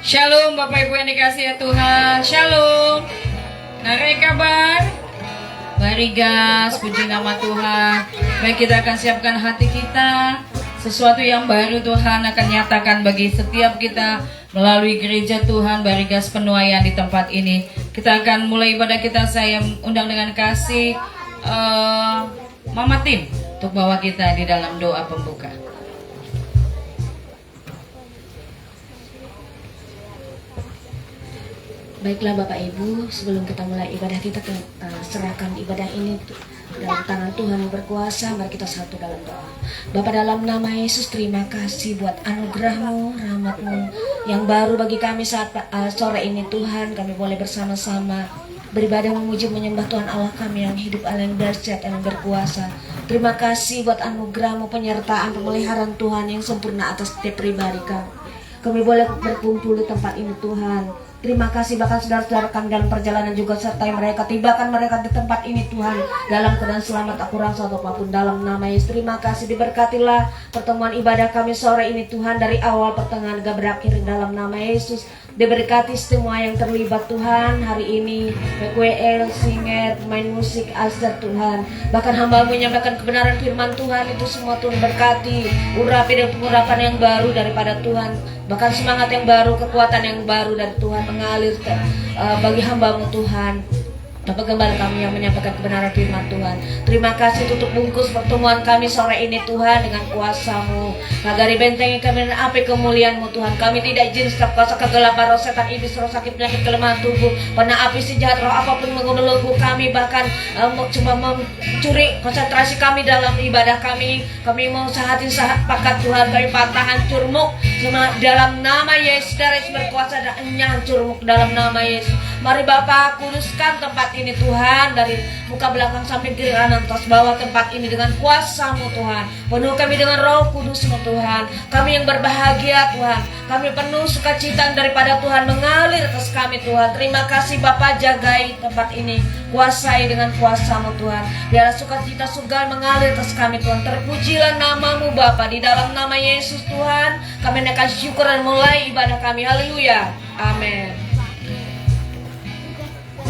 Shalom Bapak Ibu yang dikasihi ya Tuhan. Shalom. Narai kabar? Mari gas, puji nama Tuhan. Baik, kita akan siapkan hati kita. Sesuatu yang baru Tuhan akan nyatakan bagi setiap kita melalui gereja Tuhan. Barigas penuaian di tempat ini. Kita akan mulai ibadah kita. Saya undang dengan kasih Mama Tim untuk bawa kita di dalam doa pembuka. Baiklah Bapak Ibu, sebelum kita mulai ibadah kita serahkan ibadah ini dalam tangan Tuhan yang berkuasa. Mari kita satu dalam doa. Bapa, dalam nama Yesus, terima kasih buat anugerah-Mu, rahmat-Mu yang baru bagi kami saat sore ini Tuhan. Kami boleh bersama-sama beribadah, memuji, menyembah Tuhan Allah kami yang hidup, Allah yang dahsyat, yang berkuasa. Terima kasih buat anugerah-Mu, penyertaan, pemeliharaan Tuhan yang sempurna atas setiap pribadi kami. Kami boleh berkumpul di tempat ini Tuhan. Terima kasih bahkan saudara-saudara kami dalam perjalanan juga sertai mereka, tibakan mereka di tempat ini Tuhan dalam keadaan selamat, tak kurang suatu apapun dalam nama Yesus. Terima kasih, diberkatilah pertemuan ibadah kami sore ini Tuhan, dari awal pertengahan hingga berakhir dalam nama Yesus. Diberkati semua yang terlibat Tuhan hari ini, PQL, singer, pemain musik, aster Tuhan. Bahkan hamba-Mu menyampaikan kebenaran firman Tuhan, itu semua Tuhan berkati. Urapi dan pengurapan yang baru daripada Tuhan. Bahkan semangat yang baru, kekuatan yang baru dari Tuhan mengalir bagi hamba-Mu Tuhan. Bapak Gembala kami yang menyampaikan kebenaran firman Tuhan. Terima kasih tutup bungkus pertemuan kami sore ini Tuhan dengan kuasa-Mu. Nagari bentengi kami dengan api kemuliaan-Mu Tuhan. Kami tidak izin setiap kuasa kegelapan, roh setan, iblis, roh sakit, penyakit, kelemahan tubuh, pernah api sejahat, roh apapun mengeluluh kami, bahkan cuma mencuri konsentrasi kami dalam ibadah kami. Kami mau sehati sepakat Tuhan, kami patah hancur muk dalam nama Yesus. Darah Yesus berkuasa dan hancur muk dalam nama Yesus. Mari Bapak kuduskan tempat ini Tuhan, dari muka belakang samping kiri kanan atas bawah tempat ini dengan kuasa-Mu Tuhan. Penuh kami dengan Roh Kudus-Mu Tuhan. Kami yang berbahagia Tuhan, kami penuh sukacita daripada Tuhan mengalir atas kami Tuhan. Terima kasih Bapak, jagai tempat ini, kuasai dengan kuasa-Mu Tuhan. Biarlah sukacita surga mengalir atas kami Tuhan. Terpujilah nama-Mu Bapa, di dalam nama Yesus Tuhan kami naikkan syukur dan mulai ibadah kami. Haleluya, amin.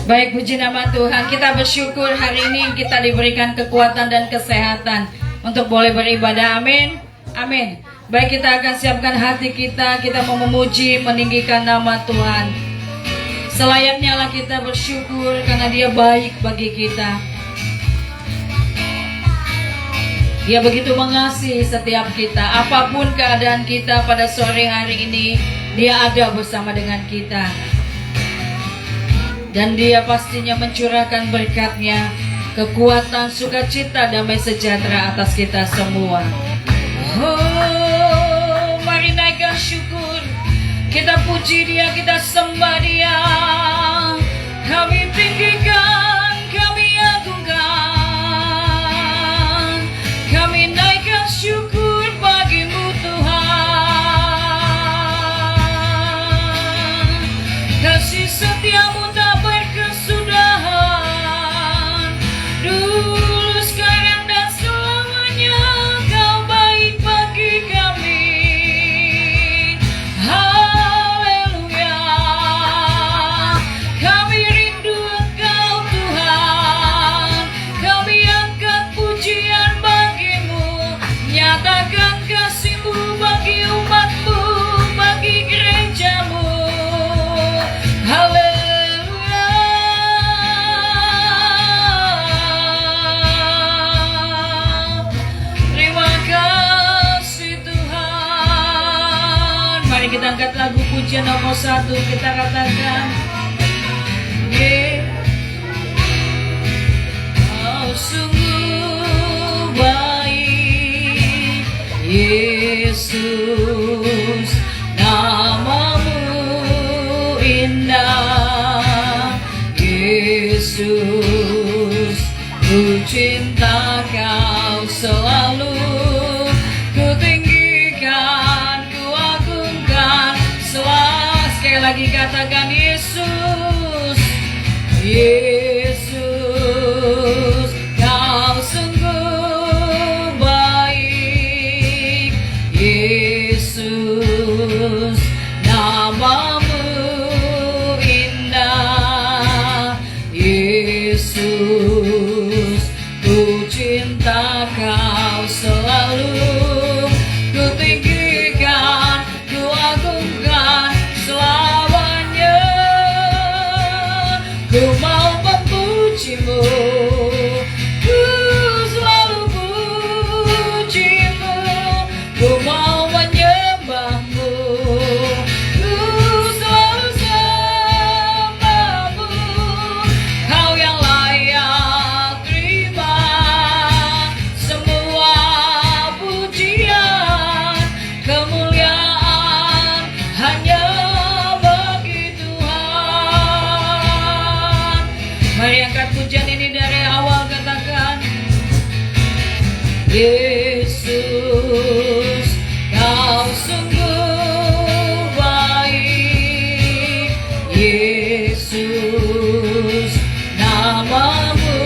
Baik, puji nama Tuhan. Kita bersyukur hari ini kita diberikan kekuatan dan kesehatan untuk boleh beribadah. Amin, amin. Baik, kita akan siapkan hati kita. Kita mau memuji, meninggikan nama Tuhan. Selayaknya lah kita bersyukur karena Dia baik bagi kita. Dia begitu mengasihi setiap kita. Apapun keadaan kita pada sore hari ini, Dia ada bersama dengan kita. Dan Dia pastinya mencurahkan berkat-Nya, kekuatan, sukacita, damai sejahtera atas kita semua. Oh, mari naikkan syukur. Kita puji Dia, kita sembah Dia. Kami tinggikan, kami agungkan. Kami naikkan syukur bagi-Mu Tuhan. Kasih setia-Mu tak berkesudahan, dulu, sekarang, dan selamanya. Kau baik bagi kami. Haleluya. Kami rindu Engkau Tuhan. Kami angkat pujian bagi-Mu. Nyatakan kasih-Mu bagi umat-Mu, bagi gereja-Mu. Haleluya. Terima kasih Tuhan. Mari kita angkat lagu pujian nomor 1. Kita katakan, Kau sungguh baik, Yesus, nama-Mu indah. Yesus, ku cinta Kau selalu. Ku tinggikan, ku agungkan selalu. Sekali lagi katakan, Yesus, Yesus, Kau sungguh baik. Yesus, nama-Mu Yesus, Kau sungguh baik. Yesus, namamu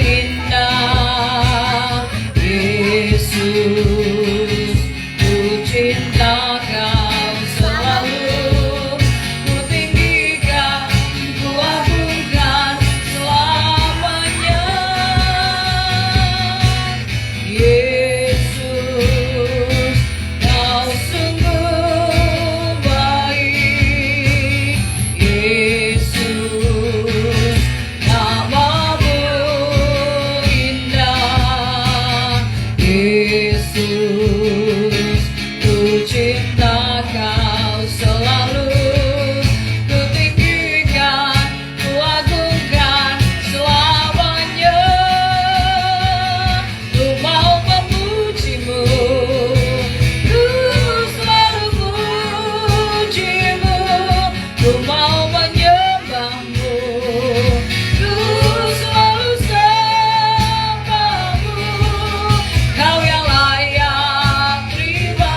indah. Yesus, ku cinta Kau selalu, ku tinggikan, ku agungkan selamanya. Yesus, Kau sungguh baik. Yesus, namamu indah. Yesus, ku cinta Kau selalu, ku tinggikan, ku agungkan selamanya. Ku mau memujimu, ku selalu pujimu. Ku mau menyembahmu, ku selalu sembahmu. Kau yang layak terima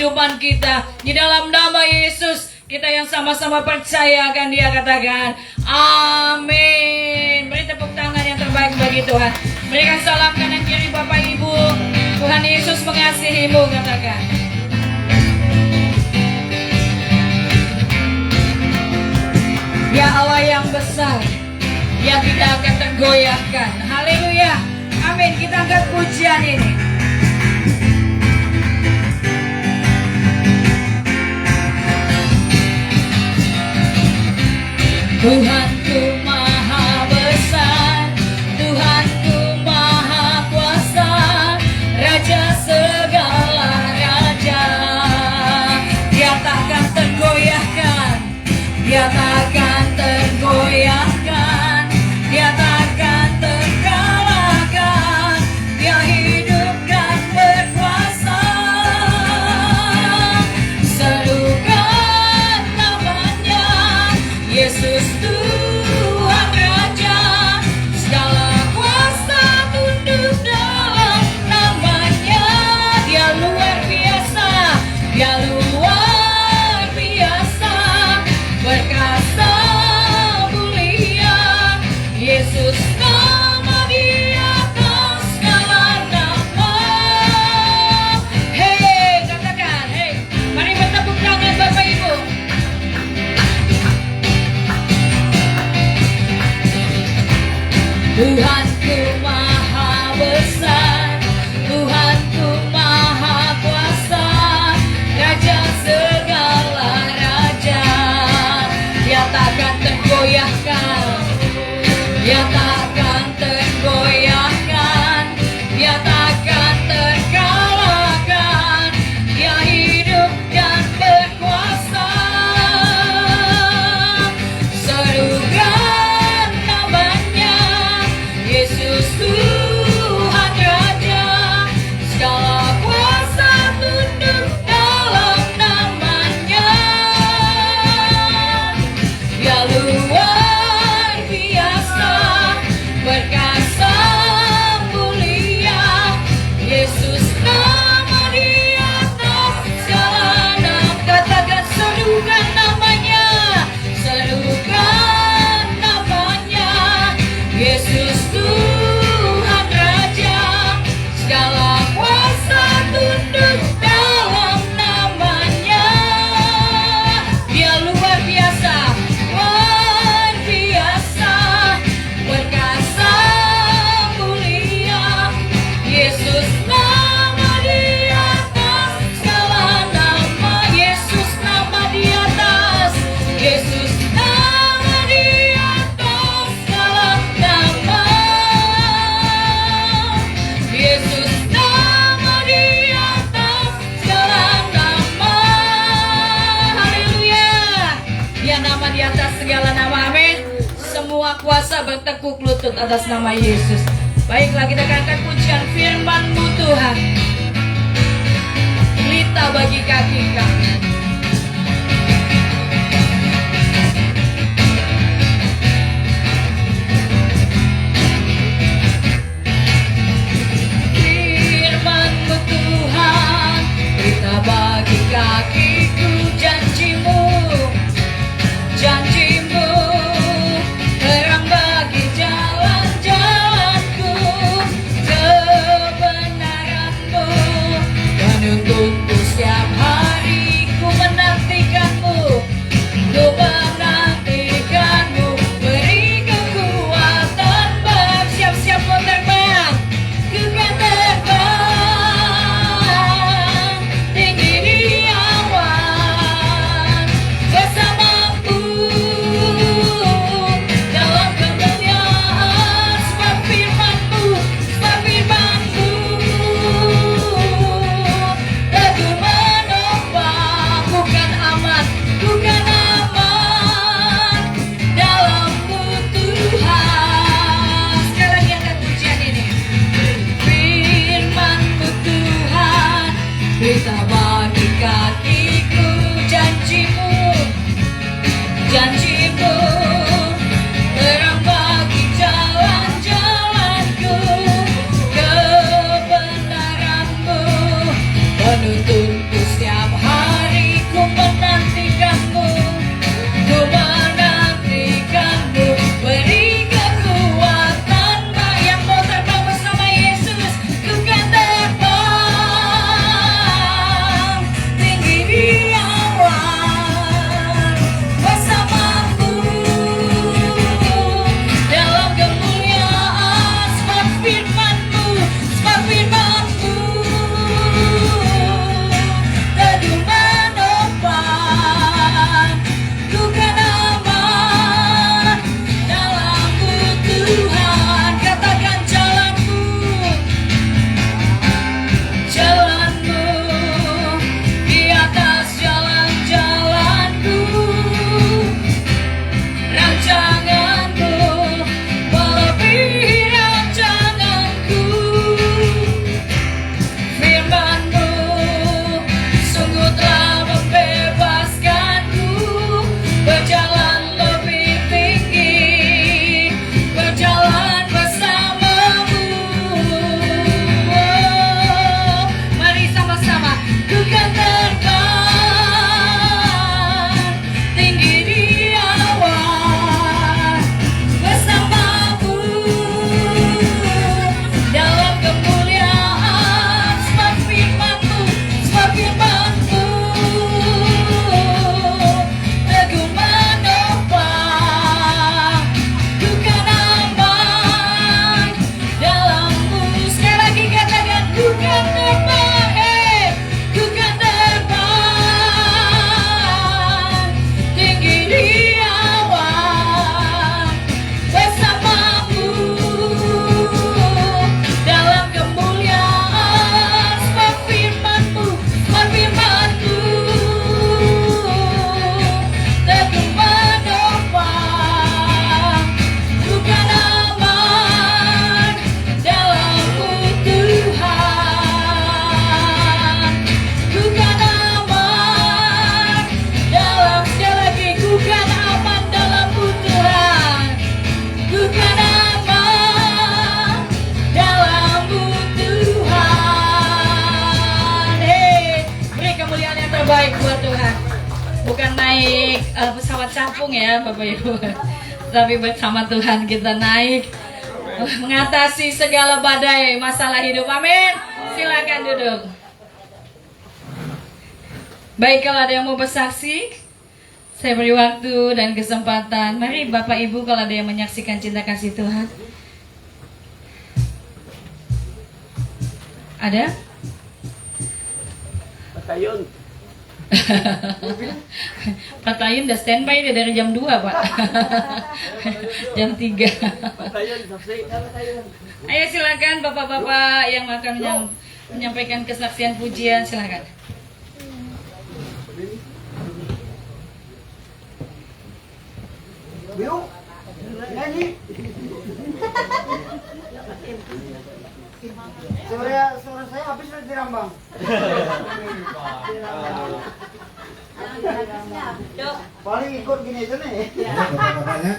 kehidupan kita. Di dalam nama Yesus, kita yang sama-sama percaya akan Dia katakan, amin. Beri tepuk tangan yang terbaik bagi Tuhan. Berikan salam kanan kiri Bapak Ibu. Tuhan Yesus mengasihimu, katakan. Ya Allah yang besar, yang kita akan tergoyahkan. Haleluya. Amin. Kita angkat pujian ini. Tuhanku maha besar, Tuhanku maha kuasa, Raja segala raja. Dia takkan tergoyahkan, Dia takkan tergoyahkan, Dia takkan terkalahkan. Dia hidup dan berkuasa. Serukan namanya, Yesus Tuhan Raja. Segala kuasa tunduk dalam namanya. Dia luar biasa, Dia luar biasa, berkasa mulia. Yesus nama di atas segala nama. Hei, katakan, hei, mari bertepuk tangan Bapak Ibu. Tuhanku maha besar, Tuhanku maha kuasa, Raja segala raja. Dia takkan tergoyahkan, Dia takkan tergoyahkan, Dia takkan terkalahkan. Dia hidup dan berkuasa. Serukan namanya, Yesus Tuhan Raja. Segala kuasa tunduk dalam namanya. Dia luar biasa, berkasa mulia. Yesus nama di atas segala nama. Katakan serukan namanya, serukan namanya. Yesus Tuhan Raja. Segala kuasa tunduk dalam namanya. Dia luar biasa, luar biasa, berkasa mulia. Yesus nama di atas segala nama. Yesus nama di atas, Yesus nama di atas segala nama. Yesus nama di atas segala nama. Haleluya. Dia nama di atas segala nama. Amin. Semua kuasa bertekuk lutut atas nama Yesus. Baiklah, kita akan angkat pujian firman-Mu Tuhan. Pelita bagi kaki kami. Firman-Mu Tuhan, pelita bagi kakiku. Janji-Mu, janji-Mu, terang bagi jalan-jalanku. Kebenaran-Mu menuntunku setiap hariku. pesawat capung ya Bapak Ibu. Tapi bersama Tuhan kita naik mengatasi segala badai masalah hidup. Amin. Silakan duduk. Baik, kalau ada yang mau bersaksi, saya beri waktu dan kesempatan. Mari Bapak Ibu kalau ada yang menyaksikan cinta kasih Tuhan. Ada? Patayun. Pak Tayun udah standby dia dari jam 2 Pak. Jam 3. Patayun, saksi. Ayo silakan bapak-bapak yang akan menyampaikan kesaksian pujian, silakan. Biru. Nyanyi. Suara saya habis di Rambang. Paling ikut gini aja nih. Bapaknya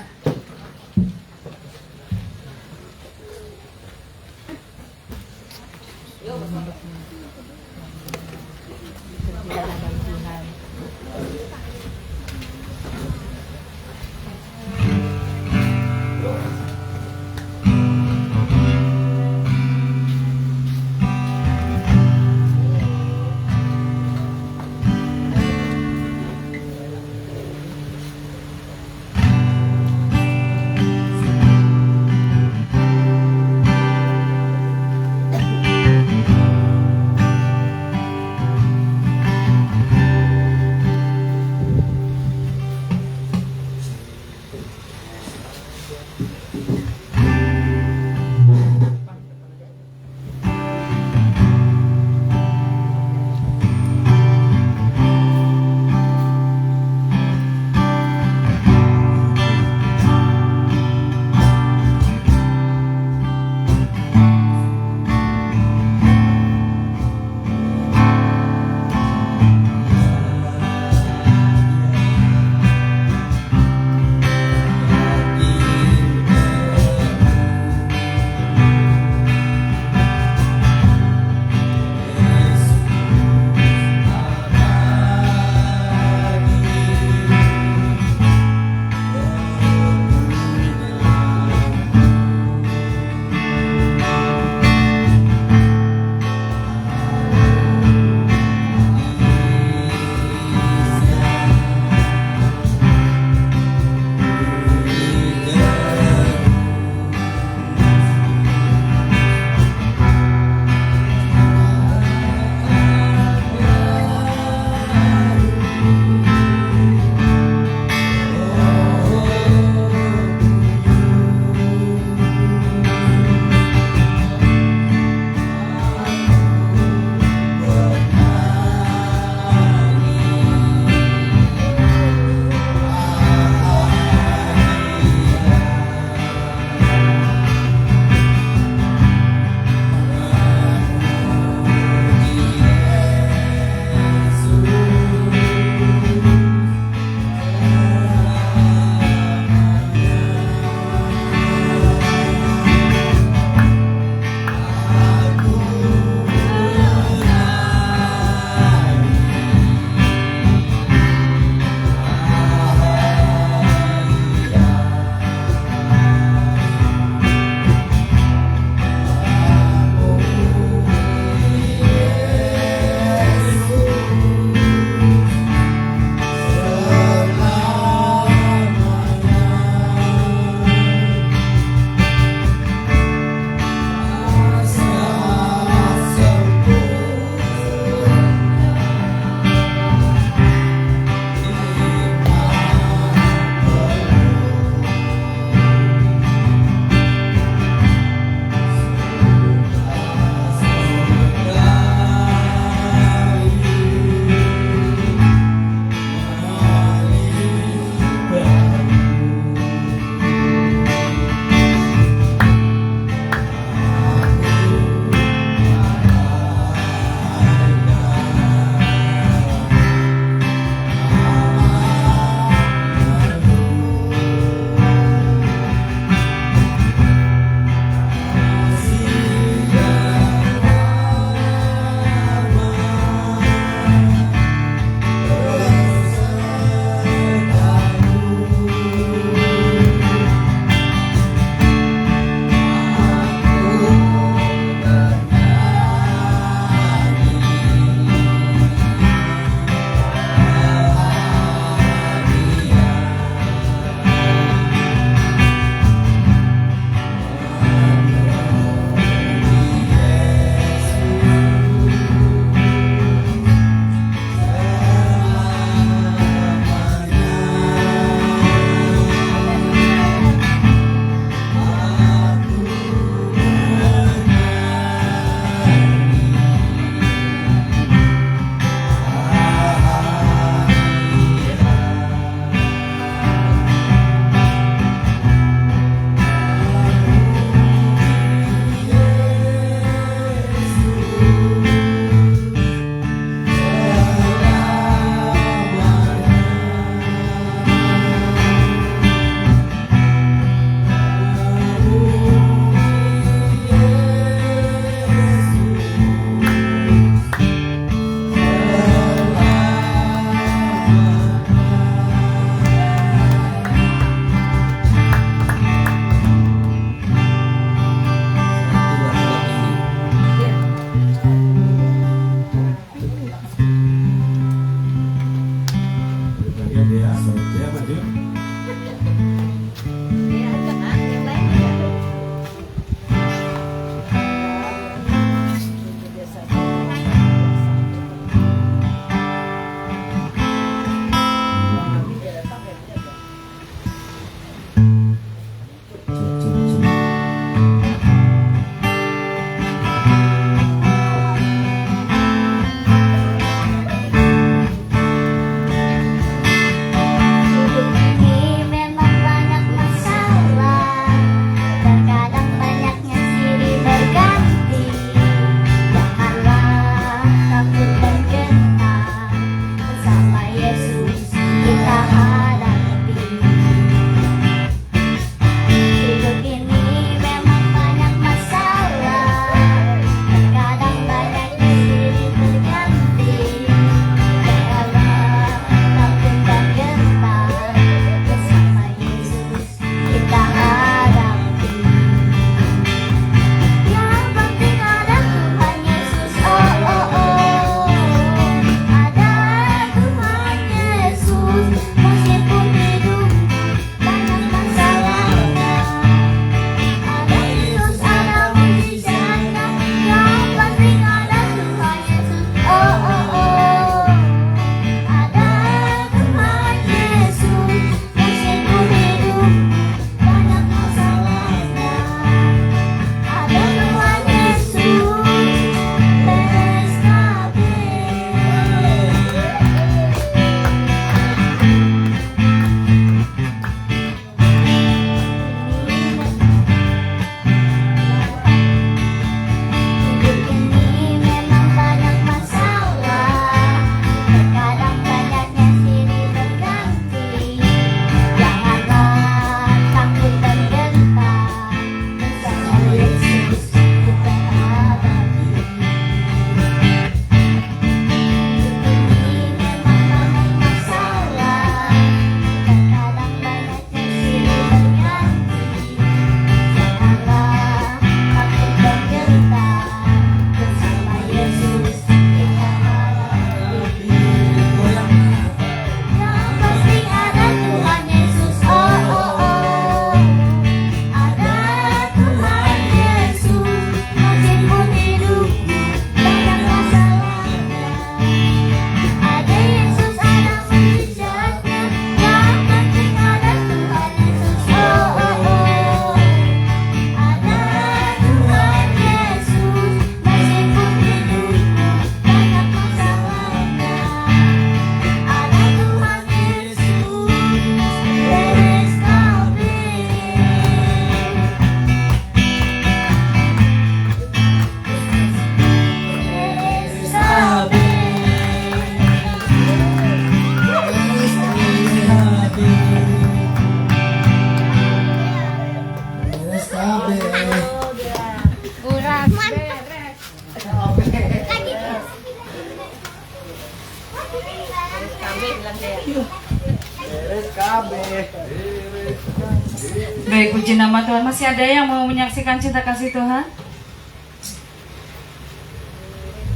Baik, puji nama Tuhan. Masih ada yang mau menyaksikan cinta kasih Tuhan?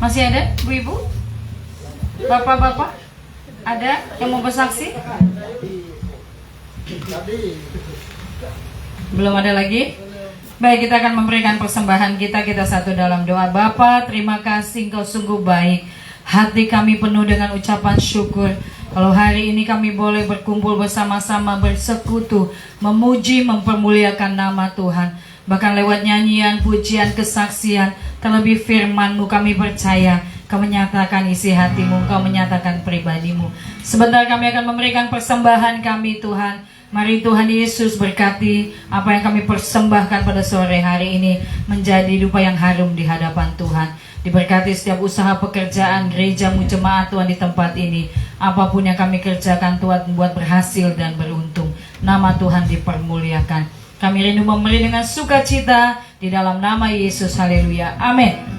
Masih ada, Bu-ibu? Bapak-bapak? Ada yang mau bersaksi? Belum ada lagi? Baik, kita akan memberikan persembahan kita. Kita satu dalam doa. Bapa, terima kasih, Engkau sungguh baik. Hati kami penuh dengan ucapan syukur. Kalau hari ini kami boleh berkumpul bersama-sama, bersekutu, memuji, mempermuliakan nama Tuhan. Bahkan lewat nyanyian, pujian, kesaksian, terlebih firman-Mu kami percaya Kau menyatakan isi hatimu, Kau menyatakan pribadimu. Sebentar kami akan memberikan persembahan kami Tuhan. Mari Tuhan Yesus berkati apa yang kami persembahkan pada sore hari ini menjadi dupa yang harum di hadapan Tuhan. Diberkati setiap usaha pekerjaan gerejamu jemaat Tuhan di tempat ini. Apapun yang kami kerjakan Tuhan buat berhasil dan beruntung. Nama Tuhan dipermuliakan. Kami rindu memberi dengan sukacita di dalam nama Yesus. Haleluya. Amin.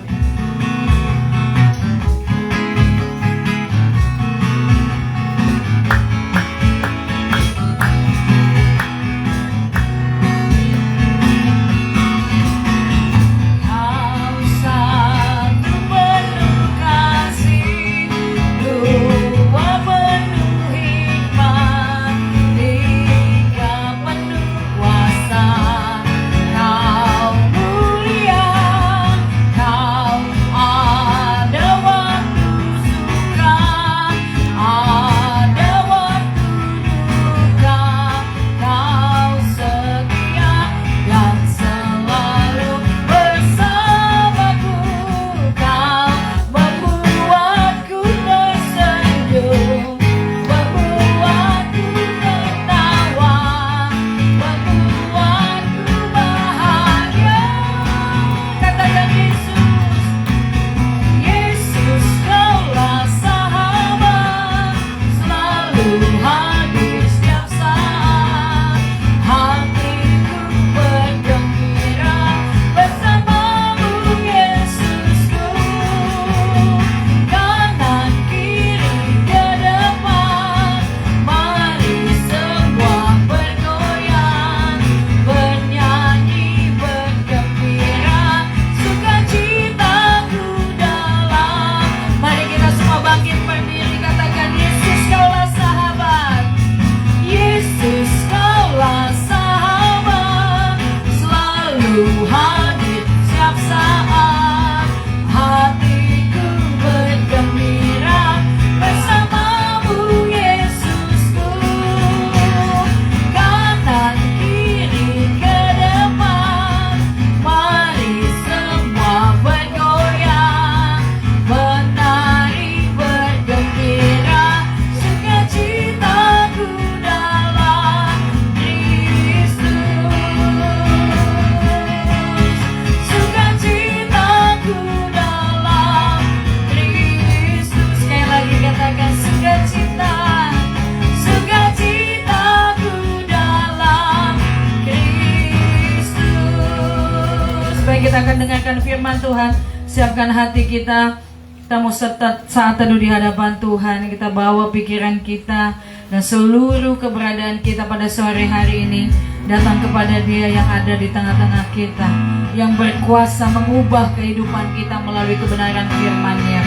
Kita akan dengarkan firman Tuhan. Siapkan hati kita. Kita mau saat teduh di hadapan Tuhan. Kita bawa pikiran kita dan seluruh keberadaan kita pada sore hari ini datang kepada Dia yang ada di tengah-tengah kita, yang berkuasa mengubah kehidupan kita melalui kebenaran firman-Nya.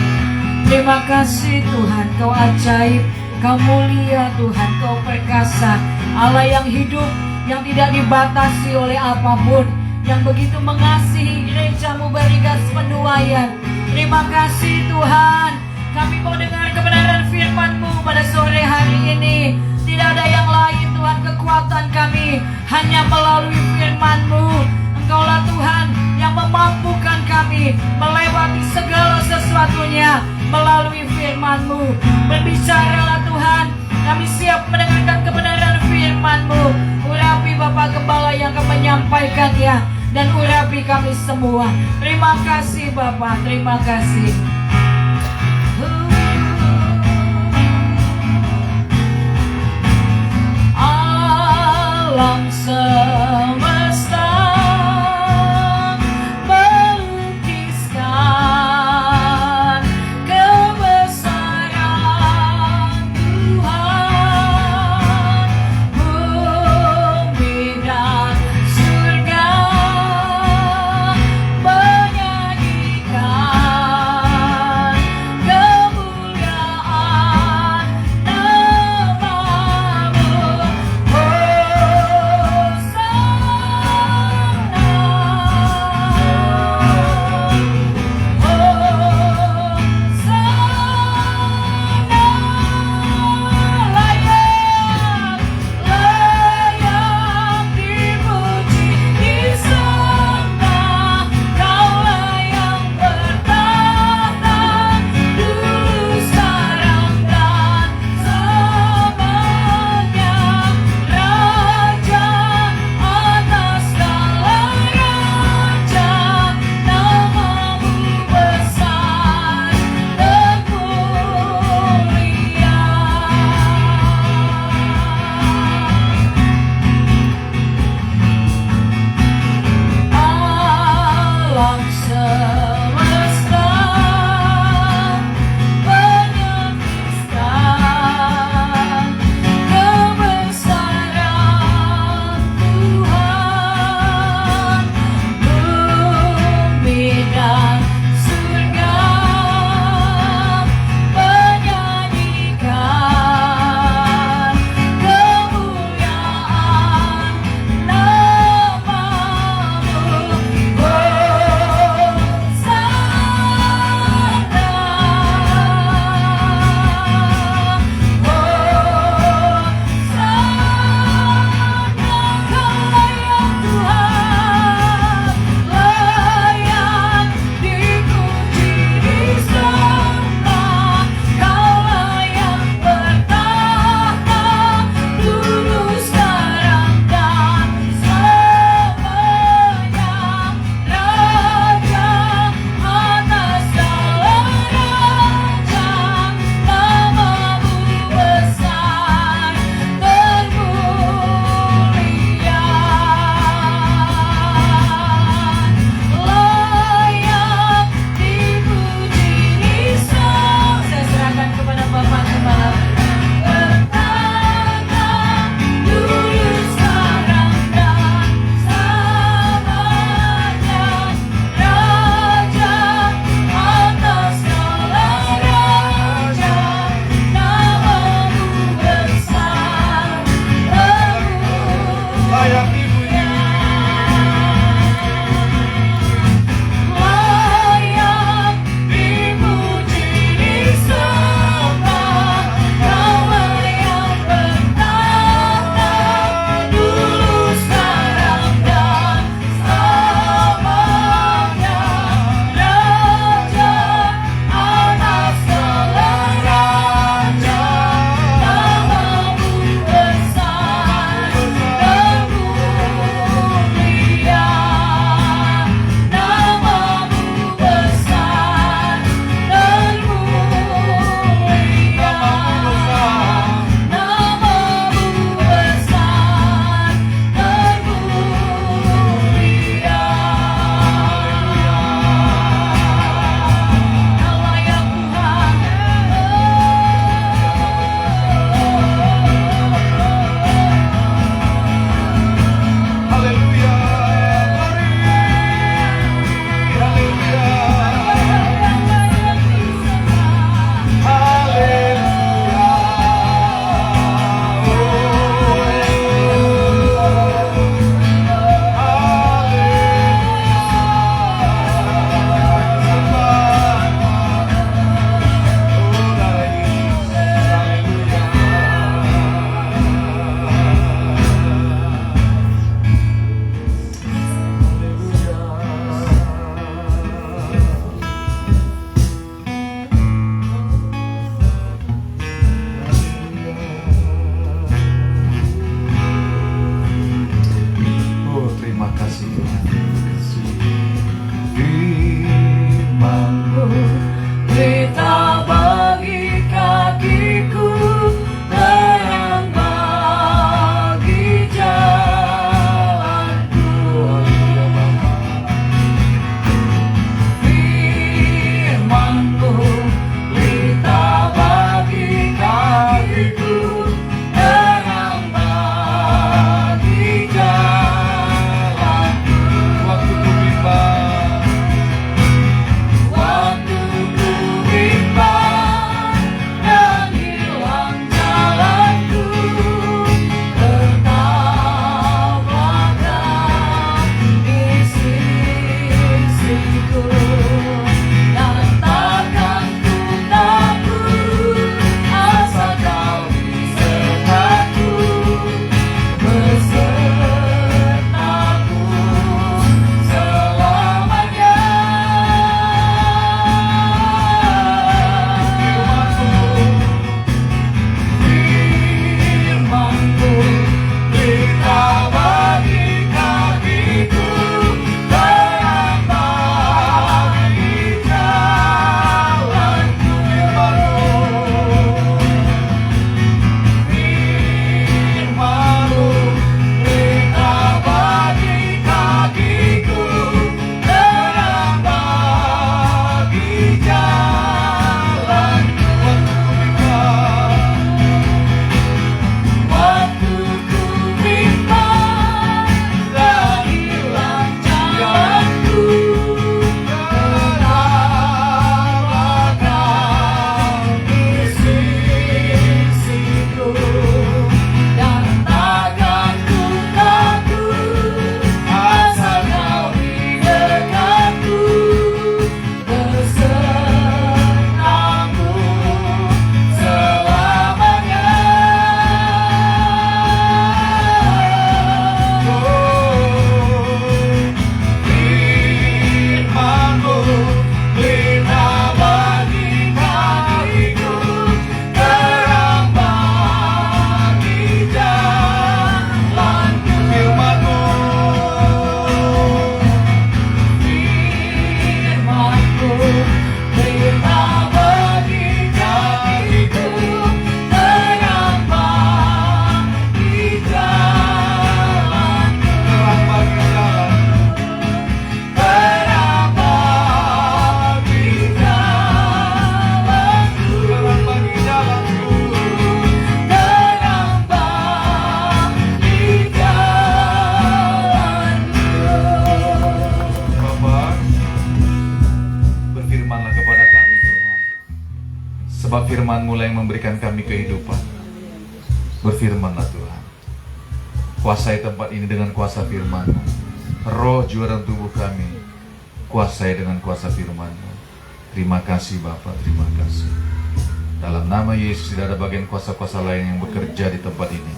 Terima kasih Tuhan, Kau ajaib, Kau mulia Tuhan, Kau perkasa, Allah yang hidup, yang tidak dibatasi oleh apapun, yang begitu mengasihi gereja-Mu Barigas Penuaian. Terima kasih Tuhan, kami mau dengar kebenaran firman-Mu pada sore hari ini. Tidak ada yang lain Tuhan, kekuatan kami hanya melalui firman-Mu. Engkaulah Tuhan yang memampukan kami melewati segala sesuatunya melalui firman-Mu. Berbicaralah Tuhan, kami siap mendengarkan kebenaran firman-Mu. Urapi Bapak Gembala yang akan menyampaikannya, dan urapi kami semua. Terima kasih Bapak, terima kasih. Alam semesta melukiskan kebesaran Tuhan. Bumi dan Terima kasih Tuhan. Firman-Mu berita bagi kakiku, terang bagi jalanku. Firman-Mu berita bagi kakiku, terang bagi jalanku. Waktu ku bimbang, waktu ku bimbang dan hilang jalanku, tetaplah di sisiku, dan takkan ku takut asal Kau besertaku, besertaku selamanya. Firman-Mu berita bagi kakiku, terang bagi jalanku. Firman-Mu berita bagi kakiku, terang bagi jalanku. Waktu ku bimbang dan hilang jalanku, tetaplah Kau di sisiku, dan takkan ku takut asal Kau di dekatku, besertaku selamanya. Firman-Mu berita bagi kakiku, terang bagi jalanku. Firman-Mu berita bagi kakiku, terang bagi jalanku. Terang bagi jalanku, terang bagi jalanku, terang bagi jalanku, terang bagi jalanku. Bapa, berfirmanlah kepada kami Tuhan, sebab firman-Mu lah yang memberikan kami kehidupan. Berfirmanlah Tuhan, kuasai tempat ini dengan kuasa firman-Mu. Roh jiwa dan tubuh kami kuasai dengan kuasa firman-Mu. Terima kasih Bapa, terima kasih. Dalam nama Yesus tidak ada bagian kuasa-kuasa lain yang bekerja di tempat ini.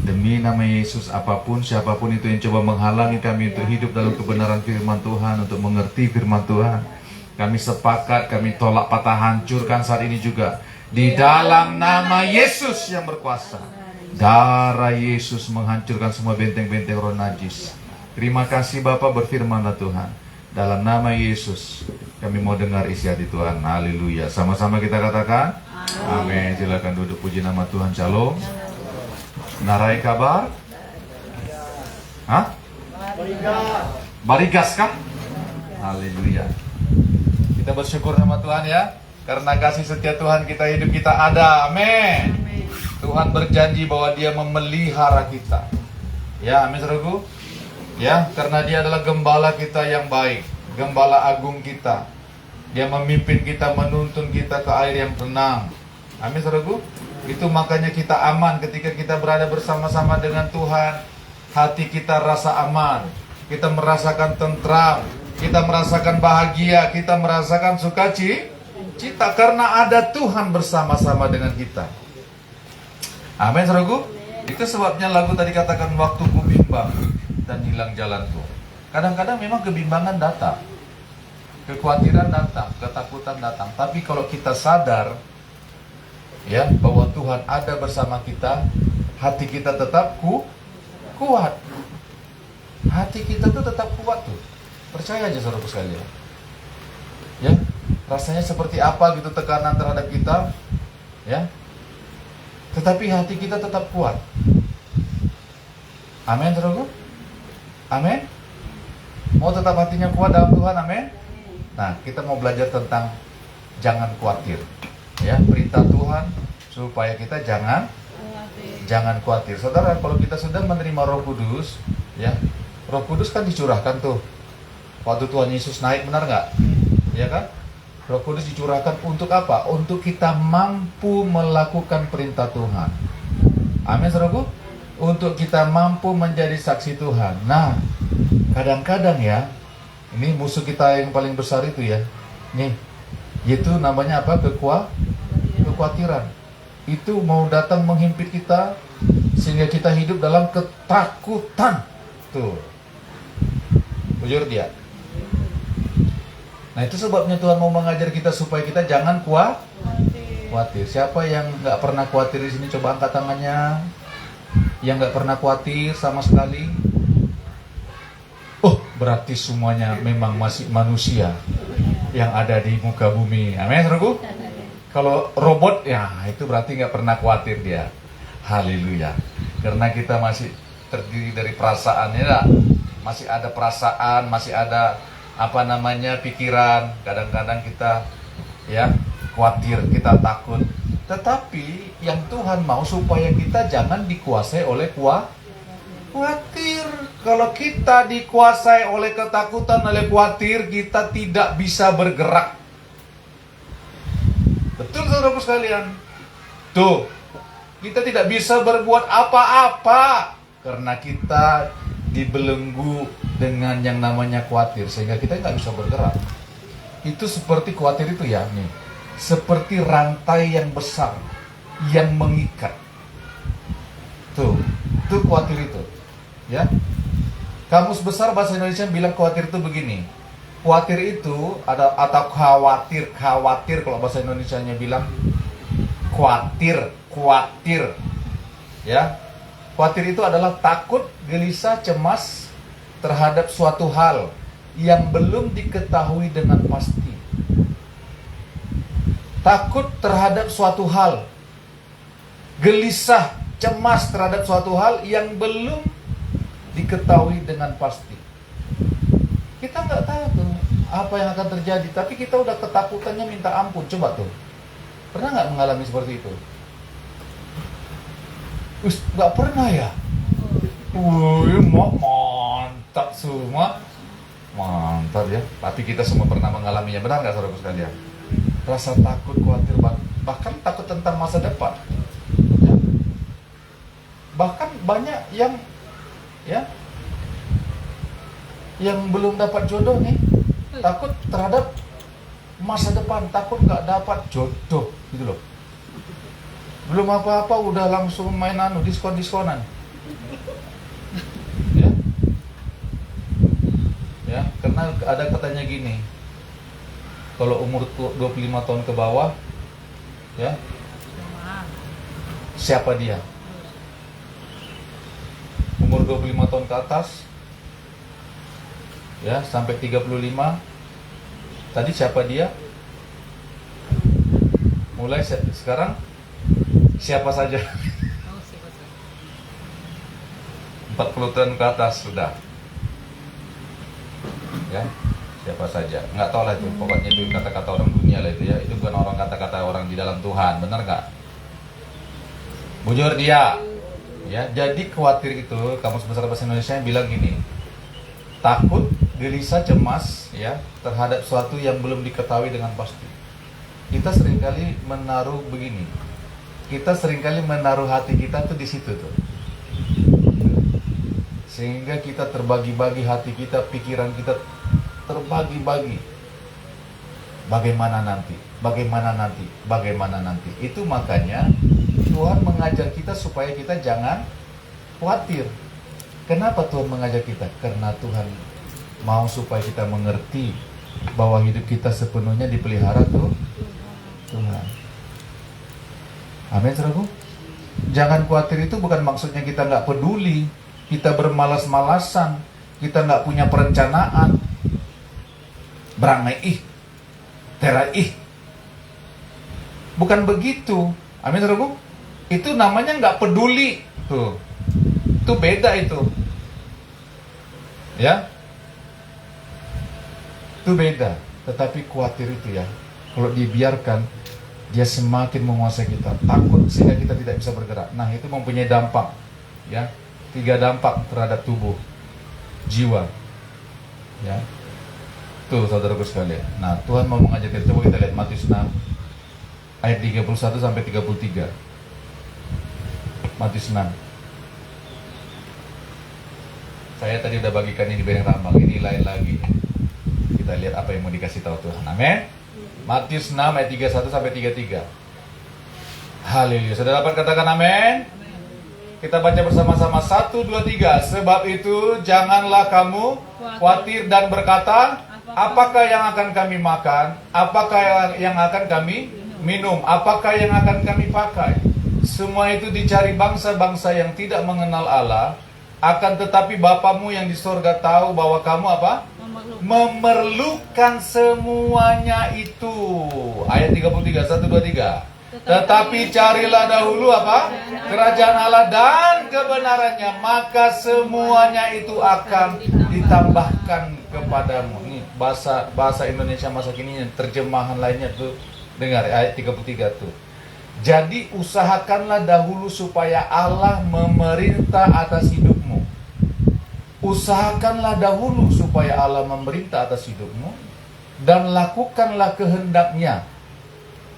Demi nama Yesus, apapun siapapun itu yang coba menghalangi kami untuk hidup dalam kebenaran firman Tuhan, untuk mengerti firman Tuhan, kami sepakat, kami tolak, patah, hancurkan saat ini juga. Di dalam nama Yesus yang berkuasa. Darah Yesus menghancurkan semua benteng-benteng roh najis. Terima kasih Bapa, berfirmanlah Tuhan. Dalam nama Yesus kami mau dengar isi hati Tuhan. Haleluya. Sama-sama kita katakan amin. Silakan duduk, puji nama Tuhan. Shalom. Narai kabar? Hah? Barigas kah? Haleluya. Kita bersyukur sama Tuhan ya, karena kasih setia Tuhan kita, hidup kita ada. Amin. Tuhan berjanji bahwa Dia memelihara kita. Ya, amin saudaraku. Ya, karena Dia adalah gembala kita yang baik, gembala agung kita. Dia memimpin kita, menuntun kita ke air yang tenang. Amin saudaraku. Itu makanya kita aman ketika kita berada bersama-sama dengan Tuhan. Hati kita rasa aman, kita merasakan tentram, kita merasakan bahagia, kita merasakan sukacita karena ada Tuhan bersama-sama dengan kita. Amin saudaraku. Itu sebabnya lagu tadi katakan, waktu ku bimbang dan hilang jalanku. Kadang-kadang memang kebimbangan datang, kekhawatiran datang, ketakutan datang. Tapi kalau kita sadar ya bahwa Tuhan ada bersama kita, hati kita tetap kuat. hati kita tuh tetap kuat tuh. Percaya aja saudara sekalian. Ya, rasanya seperti apa gitu tekanan terhadap kita, ya. Tetapi hati kita tetap kuat. Amin, saudaraku. Amin. Mau tetap hatinya kuat dalam Tuhan, amin. Nah, kita mau belajar tentang jangan khawatir. Ya, perintah Tuhan supaya kita jangan khawatir. Saudara, kalau kita sudah menerima Roh Kudus, ya, Roh Kudus kan dicurahkan tuh. Waktu Tuhan Yesus naik, benar nggak? Ya kan? Roh Kudus dicurahkan untuk apa? Untuk kita mampu melakukan perintah Tuhan. Amin, saudaraku. Untuk kita mampu menjadi saksi Tuhan. Nah, kadang-kadang ya, ini musuh kita yang paling besar itu ya. Nih, itu namanya apa? Kekhawatiran. Itu mau datang menghimpit kita sehingga kita hidup dalam ketakutan. Tuh. Bujur dia. Nah, itu sebabnya Tuhan mau mengajar kita supaya kita jangan khawatir. Siapa yang nggak pernah khawatir di sini? Coba angkat tangannya. Yang nggak pernah khawatir sama sekali. Oh, berarti semuanya memang masih manusia yang ada di muka bumi. Amin, saudaraku. Kalau robot, ya itu berarti nggak pernah khawatir dia. Haleluya. Karena kita masih terdiri dari perasaan, ya. Masih ada perasaan, masih ada pikiran. Kadang-kadang kita ya khawatir, kita takut. Tetapi yang Tuhan mau supaya kita jangan dikuasai oleh khawatir. Kalau kita dikuasai oleh ketakutan, oleh khawatir, kita tidak bisa bergerak. Betul, saudaraku sekalian? Tuh, kita tidak bisa berbuat apa-apa karena kita dibelenggu dengan yang namanya khawatir, sehingga kita nggak bisa bergerak. Itu seperti khawatir itu ya, nih. Seperti rantai yang besar yang mengikat. Tuh khawatir itu. Ya. Kamus Besar Bahasa Indonesia bilang khawatir itu begini. Khawatir itu ada atau khawatir kalau bahasa Indonesianya bilang khawatir. Ya. Khawatir itu adalah takut, gelisah, cemas terhadap suatu hal yang belum diketahui dengan pasti. Takut terhadap suatu hal, gelisah, cemas terhadap suatu hal yang belum diketahui dengan pasti. Kita nggak tahu tuh apa yang akan terjadi, tapi kita udah ketakutannya minta ampun. Coba tuh, pernah nggak mengalami seperti itu? Nggak pernah ya? Wih, mantap semua, mantap ya. Tapi kita semua pernah mengalaminya, benar nggak saudaraku sekalian? Rasa takut, khawatir, bahkan takut tentang masa depan. Ya. Bahkan banyak yang belum dapat jodoh nih, takut terhadap masa depan, takut nggak dapat jodoh, gitu loh. Belum apa-apa udah langsung main diskon-diskonan. Ya, karena ada katanya gini. Kalau umur 25 tahun ke bawah, ya, siapa dia? Umur 25 tahun ke atas, ya, sampai 35, tadi siapa dia? Mulai sekarang, siapa saja? 40 tahun ke atas sudah, ya. Siapa saja, nggak tahu lah itu, pokoknya itu kata-kata orang dunia lah itu ya, itu bukan orang kata-kata orang di dalam Tuhan, benar nggak? Bujur dia, ya. Jadi khawatir itu, Kamus Besar Bahasa Indonesia yang bilang gini, takut, gelisah, cemas, ya, terhadap sesuatu yang belum diketahui dengan pasti. Kita seringkali menaruh begini, kita seringkali menaruh hati kita tuh di situ tuh, sehingga kita terbagi-bagi hati kita, pikiran kita terbagi-bagi. Bagaimana nanti? Itu makanya Tuhan mengajar kita supaya kita jangan khawatir. Kenapa Tuhan mengajar kita? Karena Tuhan mau supaya kita mengerti bahwa hidup kita sepenuhnya dipelihara tuh Tuhan. Amin, saudaraku. Jangan khawatir itu bukan maksudnya kita nggak peduli, kita bermalas-malasan, kita nggak punya perencanaan, berangai ih, terai ih. Bukan begitu. Amin, saudaraku. Itu namanya nggak peduli. Tuh. Itu beda itu. Ya. Itu beda. Tetapi khawatir itu ya. Kalau dibiarkan, dia semakin menguasai kita. Takut sehingga kita tidak bisa bergerak. Nah, itu mempunyai dampak. Ya. 3 dampak terhadap tubuh, jiwa. Ya. Tuh, saudaraku sekalian. Nah, Tuhan mau mengajar kita. Coba kita lihat Matius 6 ayat 31 sampai 33. Matius 6. Saya tadi udah bagikan ini di Bereng Rambang. Ini lain lagi. Kita lihat apa yang mau dikasih tahu Tuhan. Amin. Matius 6 ayat 31 sampai 33. Haleluya. Saudara dapat katakan amin? Kita baca bersama-sama 1, 2, 3. Sebab itu janganlah kamu khawatir dan berkata, apakah yang akan kami makan? Apakah yang akan kami minum? Apakah yang akan kami pakai? Semua itu dicari bangsa-bangsa yang tidak mengenal Allah. Akan tetapi Bapamu yang di sorga tahu bahwa kamu apa? Memerlukan semuanya itu. Ayat 33, 1, 2, 3. Tetapi carilah dahulu apa? Kerajaan Allah dan kebenarannya, maka semuanya itu akan ditambahkan kepadamu. Ini bahasa Indonesia masa kini, terjemahan lainnya tuh. Dengar ayat 33 tuh. Jadi usahakanlah dahulu supaya Allah memerintah atas hidupmu. Usahakanlah dahulu supaya Allah memerintah atas hidupmu, dan lakukanlah kehendaknya.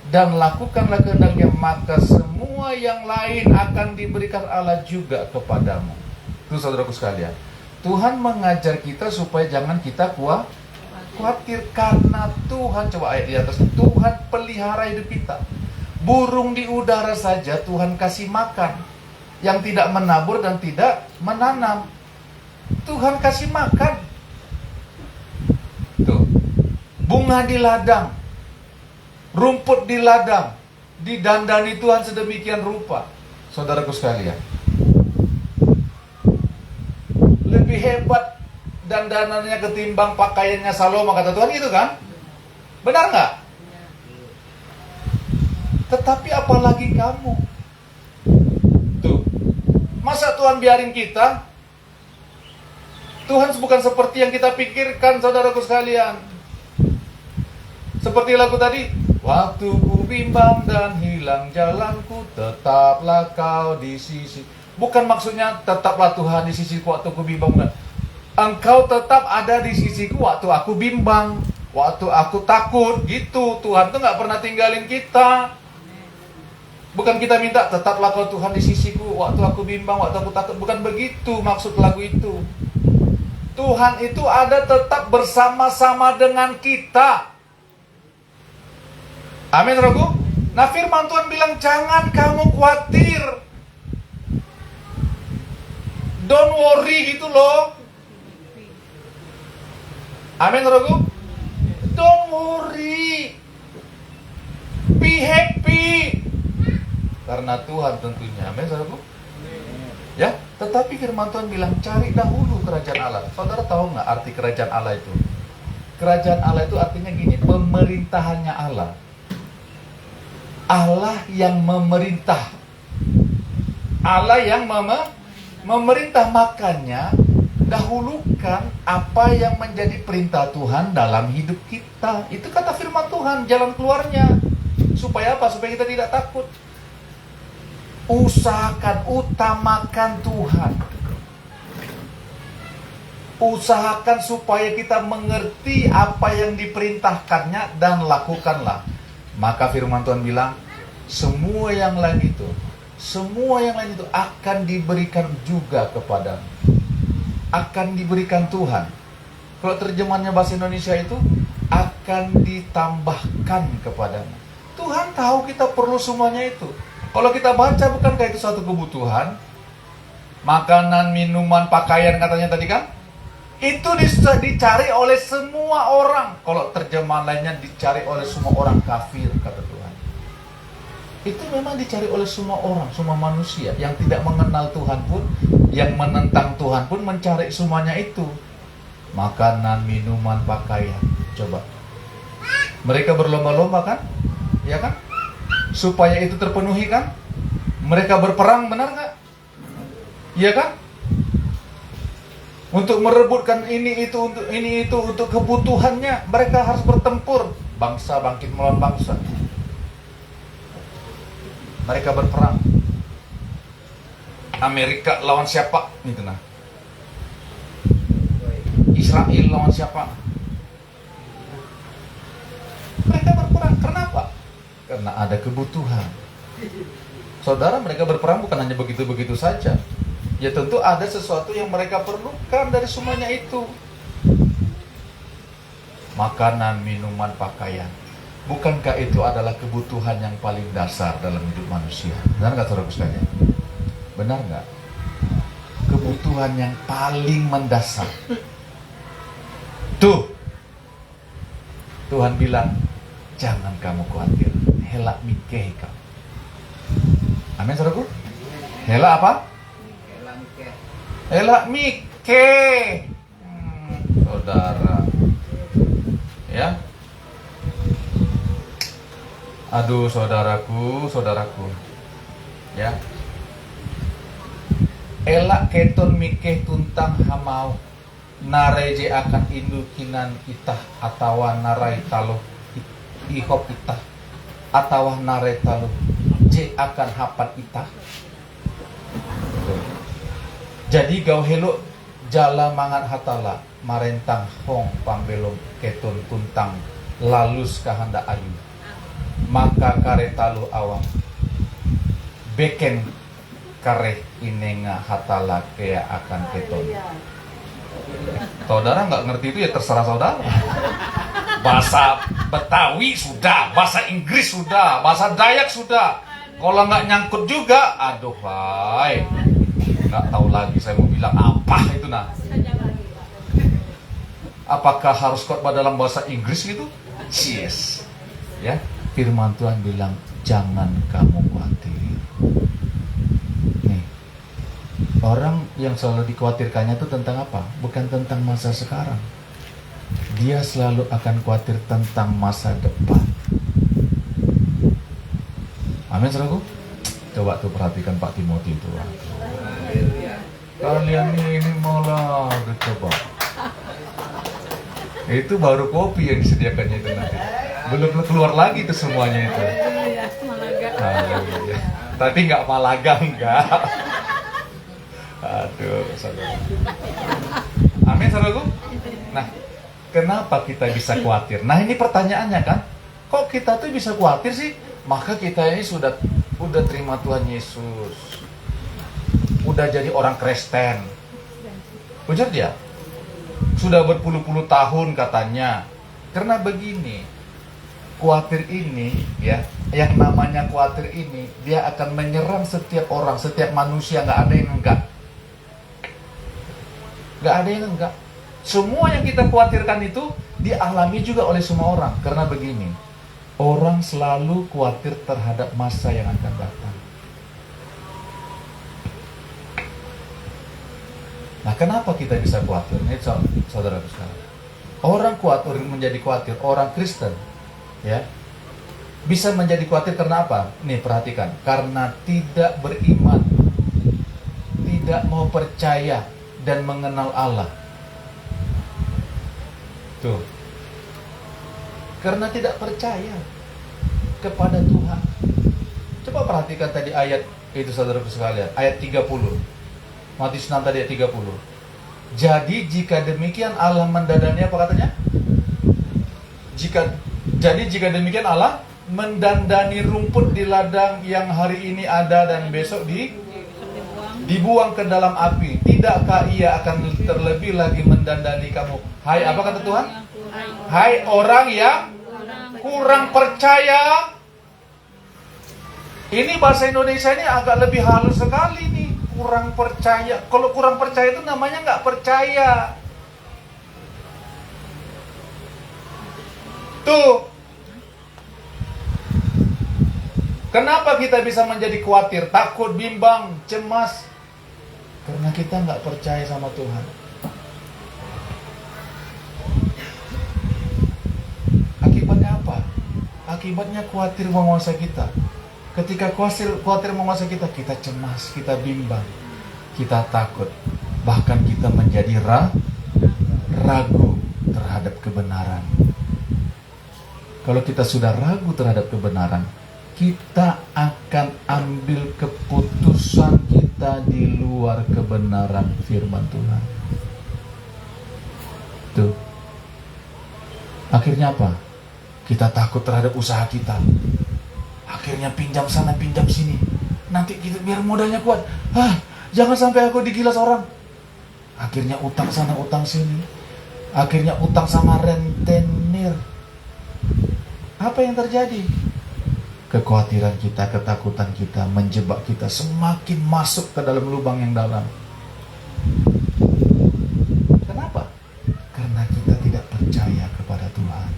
Dan lakukanlah kehendaknya, maka semua yang lain akan diberikan Allah juga kepadamu. Itu saudaraku sekalian, Tuhan mengajar kita supaya jangan kita khawatir, karena Tuhan, coba ayat di atas, Tuhan pelihara hidup kita. Burung di udara saja Tuhan kasih makan, yang tidak menabur dan tidak menanam. Tuhan kasih makan. Tuh, bunga di ladang, rumput di ladang, didandani Tuhan sedemikian rupa. Saudaraku sekalian, lebih hebat dandanannya ketimbang pakaiannya Salomo, kata Tuhan gitu kan? Benar nggak? Tetapi apalagi kamu? Tuh, masa Tuhan biarin kita? Tuhan bukan seperti yang kita pikirkan, saudaraku sekalian. Seperti lagu tadi, waktu ku bimbang dan hilang jalanku, tetaplah kau di sisi. Bukan maksudnya tetaplah Tuhan di sisiku waktu ku bimbang. Engkau tetap ada di sisiku waktu aku bimbang, waktu aku takut, gitu. Tuhan tuh gak pernah tinggalin kita. Bukan kita minta, tetaplah kau Tuhan di sisiku waktu aku bimbang, waktu aku takut. Bukan begitu maksud lagu itu. Tuhan itu ada tetap bersama-sama dengan kita. Amin, saudaraku. Nah, firman Tuhan bilang, jangan kamu khawatir. Don't worry gitu loh. Amin, saudaraku. Don't worry. Be happy. Karena Tuhan tentunya. Amin, saudaraku. Ya, tetapi firman Tuhan bilang, cari dahulu kerajaan Allah. Saudara tahu nggak arti kerajaan Allah itu? Kerajaan Allah itu artinya gini, pemerintahannya Allah. Allah yang memerintah. Allah yang memerintah, makanya dahulukan apa yang menjadi perintah Tuhan dalam hidup kita. Itu kata firman Tuhan, jalan keluarnya. Supaya apa? Supaya kita tidak takut. Usahakan, utamakan Tuhan. Usahakan supaya kita mengerti apa yang diperintahkannya dan lakukanlah. Maka firman Tuhan bilang, semua yang lain itu akan diberikan juga kepadamu. Akan diberikan Tuhan. Kalau terjemahannya bahasa Indonesia itu, akan ditambahkan kepadamu. Tuhan tahu kita perlu semuanya itu. Kalau kita baca, bukankah itu suatu kebutuhan? Makanan, minuman, pakaian katanya tadi kan? Itu dicari oleh semua orang. Kalau terjemahan lainnya, dicari oleh semua orang kafir, kata Tuhan. Itu memang dicari oleh semua orang, semua manusia. Yang tidak mengenal Tuhan pun, yang menentang Tuhan pun mencari semuanya itu. makanan, minuman, pakaian. Coba. Mereka berlomba-lomba kan? Ya kan? Supaya itu terpenuhi kan? Mereka berperang, benar nggak? Iya kan? Untuk merebutkan ini itu untuk kebutuhannya, mereka harus bertempur. Bangsa bangkit melawan bangsa. Mereka berperang. Amerika lawan siapa? Itu nah. Israel lawan siapa? Mereka berperang. Kenapa? Karena ada kebutuhan. Saudara, mereka berperang bukan hanya begitu-begitu saja. Ya tentu ada sesuatu yang mereka perlukan dari semuanya itu. Makanan, minuman, pakaian. Bukankah itu adalah kebutuhan yang paling dasar dalam hidup manusia? Benar nggak saudara sekalian? Benar nggak? Kebutuhan yang paling mendasar. Tuh, Tuhan bilang, jangan kamu khawatir. Hela mikeh kamu. Amin saudaraku? Hela apa? Hela mikeh. Saudara. Ya. Aduh saudaraku. Ya. Elak keton mikeh tuntang hamau. Nareje akan indukinan itah atawa narai talo ihop itah atawa narai talo je akan hapat itah. Jadi gau helok jala mangan hatala marentang hong pambelom keton tuntang lalus kahanda ayu maka kare talu awam beken kare inenga hatala kea akan keton. Saudara nggak ngerti itu ya terserah saudara. Bahasa Betawi sudah, bahasa Inggris sudah, bahasa Dayak sudah. Kalau nggak nyangkut juga, aduh hai, nggak tahu lagi saya mau bilang apa itu nah. Apakah harus khotbah dalam bahasa Inggris gitu? Yes. Ya, firman Tuhan bilang jangan kamu khawatir. Nih, orang yang selalu dikhawatirkannya itu tentang apa? Bukan tentang masa sekarang. Dia selalu akan khawatir tentang masa depan. Amin, saudaraku. Coba tuh perhatikan Pak Timothy itu. Kalian ini malah coba. Itu baru kopi yang disediakannya itu nanti. Belum keluar lagi itu semuanya itu. Haleluya. Tapi nggak Malaga enggak. Aduh, saudara. Amin, saudaraku. Nah, kenapa kita bisa khawatir? Nah, ini pertanyaannya kan. Kok kita tuh bisa khawatir sih? Maka kita ini sudah terima Tuhan Yesus. Udah jadi orang Kristen. Benar dia? Sudah berpuluh-puluh tahun katanya. Karena begini, khawatir ini ya, yang namanya khawatir ini dia akan menyerang setiap orang, setiap manusia, nggak ada yang enggak. Nggak ada yang enggak. Semua yang kita khawatirkan itu dialami juga oleh semua orang. Karena begini, orang selalu khawatir terhadap masa yang akan datang. Nah, kenapa kita bisa khawatir? Ini saudara sekalian. Orang khawatir menjadi khawatir, orang Kristen ya bisa menjadi khawatir karena apa? Nih perhatikan, karena tidak beriman, tidak mau percaya dan mengenal Allah. Tuh. Karena tidak percaya kepada Tuhan. Coba perhatikan tadi ayat itu saudara sekalian, ayat 30. Matius 6 tadi ayat 30. Jadi jika demikian Allah mendandani apa katanya? Jika demikian Allah mendandani rumput di ladang yang hari ini ada dan besok dibuang ke dalam api. Tidakkah ia akan terlebih lagi mendandani kamu? Hai, apa kata Tuhan? Hai orang yang kurang percaya. Ini bahasa Indonesia ini agak lebih halus sekali nih. Kurang percaya. Kalau kurang percaya itu namanya nggak percaya. Tuh. Kenapa kita bisa menjadi khawatir, takut, bimbang, cemas? Karena kita nggak percaya sama Tuhan. Akibatnya khawatir menguasai kita. Ketika khawatir menguasai kita, kita cemas, kita bimbang, kita takut. Bahkan kita menjadi ragu terhadap kebenaran. Kalau kita sudah ragu terhadap kebenaran, kita akan ambil keputusan kita di luar kebenaran firman Tuhan. Tuh. Akhirnya apa? Kita takut terhadap usaha kita. Akhirnya pinjam sana, pinjam sini. Nanti kita biar modalnya kuat. Jangan sampai aku digilas orang. Akhirnya utang sana, utang sini. Akhirnya utang sama rentenir. Apa yang terjadi? Kekhawatiran kita, ketakutan kita menjebak kita semakin masuk ke dalam lubang yang dalam. Kenapa? Karena kita tidak percaya kepada Tuhan.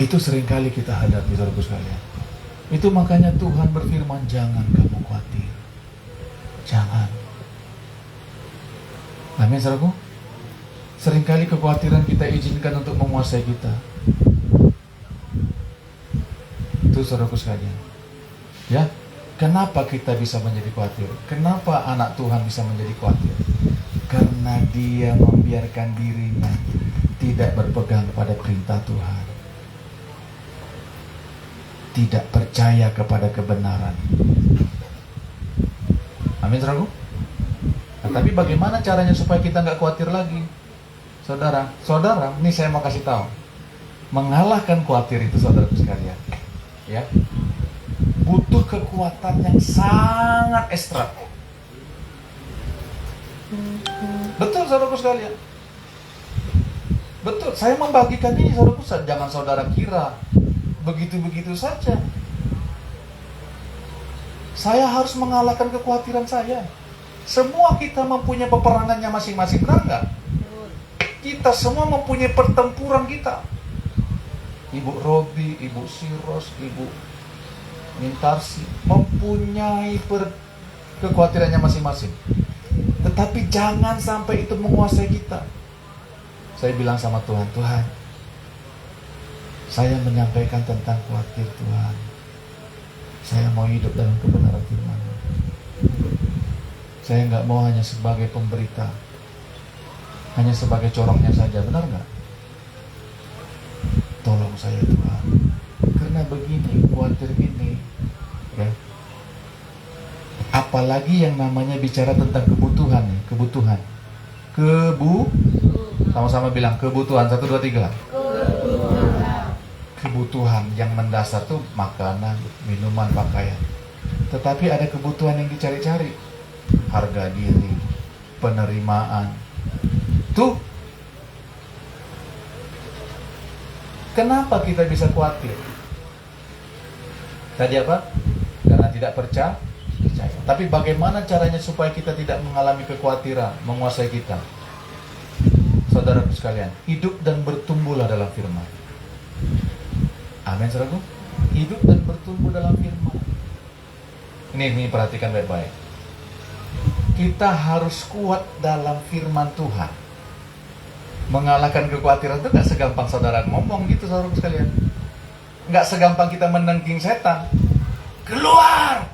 Itu seringkali kita hadapi, saudaraku sekalian. Itu makanya Tuhan berfirman, jangan kamu khawatir. Jangan. Amin, saudaraku. Seringkali kekhawatiran kita izinkan untuk menguasai kita. Itu saudaraku sekalian. Ya, kenapa kita bisa menjadi khawatir? Kenapa anak Tuhan bisa menjadi khawatir? Karena dia membiarkan dirinya tidak berpegang pada perintah Tuhan. Tidak percaya kepada kebenaran. Amin, saudaraku. Nah, tapi bagaimana caranya supaya kita nggak khawatir lagi? Saudara, ini saya mau kasih tahu. Mengalahkan khawatir itu, saudaraku sekalian, ya, butuh kekuatan yang sangat ekstra. Betul, saudaraku sekalian. Betul, saya membagikan ini, saudaraku. Jangan saudara kira begitu-begitu saja. Saya harus mengalahkan kekhawatiran saya. Semua kita mempunyai peperangannya masing-masing, benar nggak? Kita semua mempunyai pertempuran kita. Ibu Robi, Ibu Siros, Ibu Mintarsi mempunyai kekhawatirannya masing-masing. Tetapi jangan sampai itu menguasai kita. Saya bilang sama Tuhan, Tuhan, saya menyampaikan tentang khawatir Tuhan. Saya mau hidup dalam kebenaran firman-Mu. Saya nggak mau hanya sebagai pemberita, hanya sebagai corongnya saja, benar nggak? Tolong saya Tuhan, karena begini, khawatir ini, ya. Apalagi yang namanya bicara tentang kebutuhan, nih, kebutuhan. Sama-sama bilang kebutuhan, 1, 2, 3. Kebutuhan yang mendasar tuh makanan, minuman, pakaian. Tetapi ada kebutuhan yang dicari-cari, harga diri, penerimaan. Tuh, kenapa kita bisa khawatir? Tadi apa? Karena tidak percaya. Tapi bagaimana caranya supaya kita tidak mengalami kekhawatiran menguasai kita? Saudaraku sekalian, hidup dan bertumbuhlah dalam firman. Amin, saudaraku. Hidup dan bertumbuh dalam firman. Ini perhatikan baik-baik. Kita harus kuat dalam firman Tuhan. Mengalahkan kekhawatiran itu gak segampang saudara ngomong gitu, saudaraku sekalian. Gak segampang kita menengking setan. Keluar!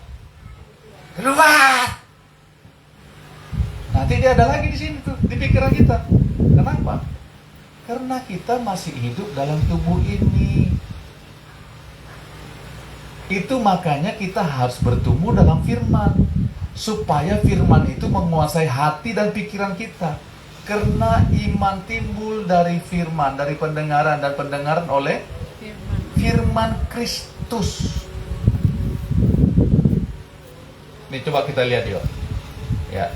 Nanti dia ada lagi di sini tuh, di pikiran kita. Kenapa? Karena kita masih hidup dalam tubuh ini. Itu makanya kita harus bertumbuh dalam firman, supaya firman itu menguasai hati dan pikiran kita. Karena iman timbul dari firman, dari pendengaran, dan pendengaran oleh firman Kristus. Ini coba kita lihat yuk. Ya.